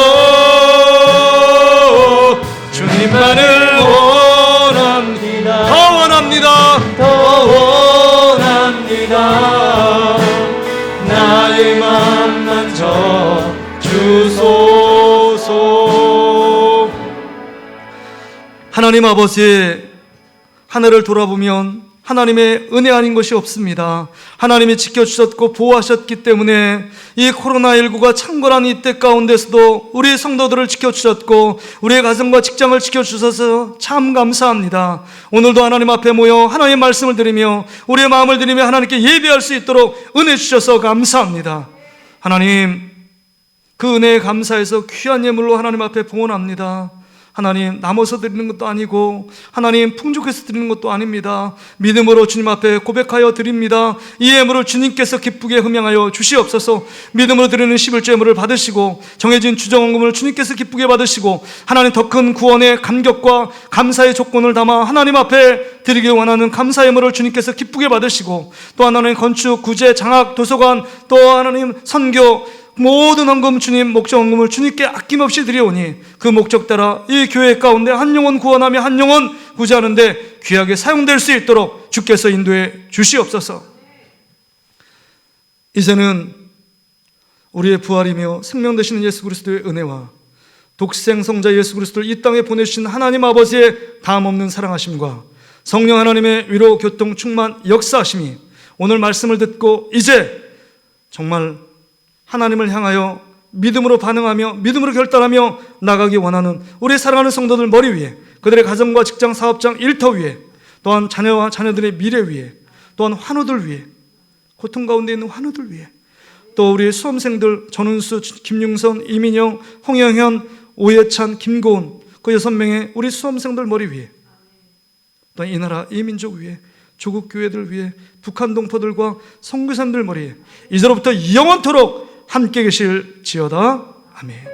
주님만을 원합니다. 더 원합니다. 더 원합니다. 나의 맘 만져 주소서. 하나님 아버지, 하늘을 돌아보면 하나님의 은혜 아닌 것이 없습니다. 하나님이 지켜주셨고 보호하셨기 때문에 이 코로나19가 창궐한 이때 가운데서도 우리 성도들을 지켜주셨고 우리의 가정과 직장을 지켜주셔서 참 감사합니다. 오늘도 하나님 앞에 모여 하나님의 말씀을 드리며 우리의 마음을 드리며 하나님께 예배할 수 있도록 은혜 주셔서 감사합니다. 하나님, 그 은혜에 감사해서 귀한 예물로 하나님 앞에 봉헌합니다. 하나님 남아서 드리는 것도 아니고 하나님 풍족해서 드리는 것도 아닙니다. 믿음으로 주님 앞에 고백하여 드립니다. 이 예물을 주님께서 기쁘게 흠양하여 주시옵소서. 믿음으로 드리는 11조 예물을 받으시고 정해진 주정원금을 주님께서 기쁘게 받으시고 하나님 더 큰 구원의 감격과 감사의 조건을 담아 하나님 앞에 드리기 원하는 감사 예물을 주님께서 기쁘게 받으시고 또 하나님 건축, 구제, 장학, 도서관 또 하나님 선교 모든 헌금 주님 목적 헌금을 주님께 아낌없이 드려오니 그 목적 따라 이 교회 가운데 한 영혼 구원하며 한 영혼 구제하는데 귀하게 사용될 수 있도록 주께서 인도해 주시옵소서. 이제는 우리의 부활이며 생명 되시는 예수 그리스도의 은혜와 독생 성자 예수 그리스도를 이 땅에 보내주신 하나님 아버지의 다함없는 사랑하심과 성령 하나님의 위로 교통 충만 역사하심이 오늘 말씀을 듣고 이제 정말 하나님을 향하여 믿음으로 반응하며 믿음으로 결단하며 나가기 원하는 우리 사랑하는 성도들 머리 위에 그들의 가정과 직장, 사업장, 일터 위에 또한 자녀와 자녀들의 미래 위에 또한 환우들 위에 고통 가운데 있는 환우들 위에 또 우리 수험생들 전은수, 김융선, 이민영, 홍영현, 오예찬, 김고은 그 6명의 우리 수험생들 머리 위에 또 이 나라 이 민족 위에 조국 교회들 위에 북한 동포들과 선교사님들 머리에 이제로부터 영원토록 함께 계실지어다. 아멘.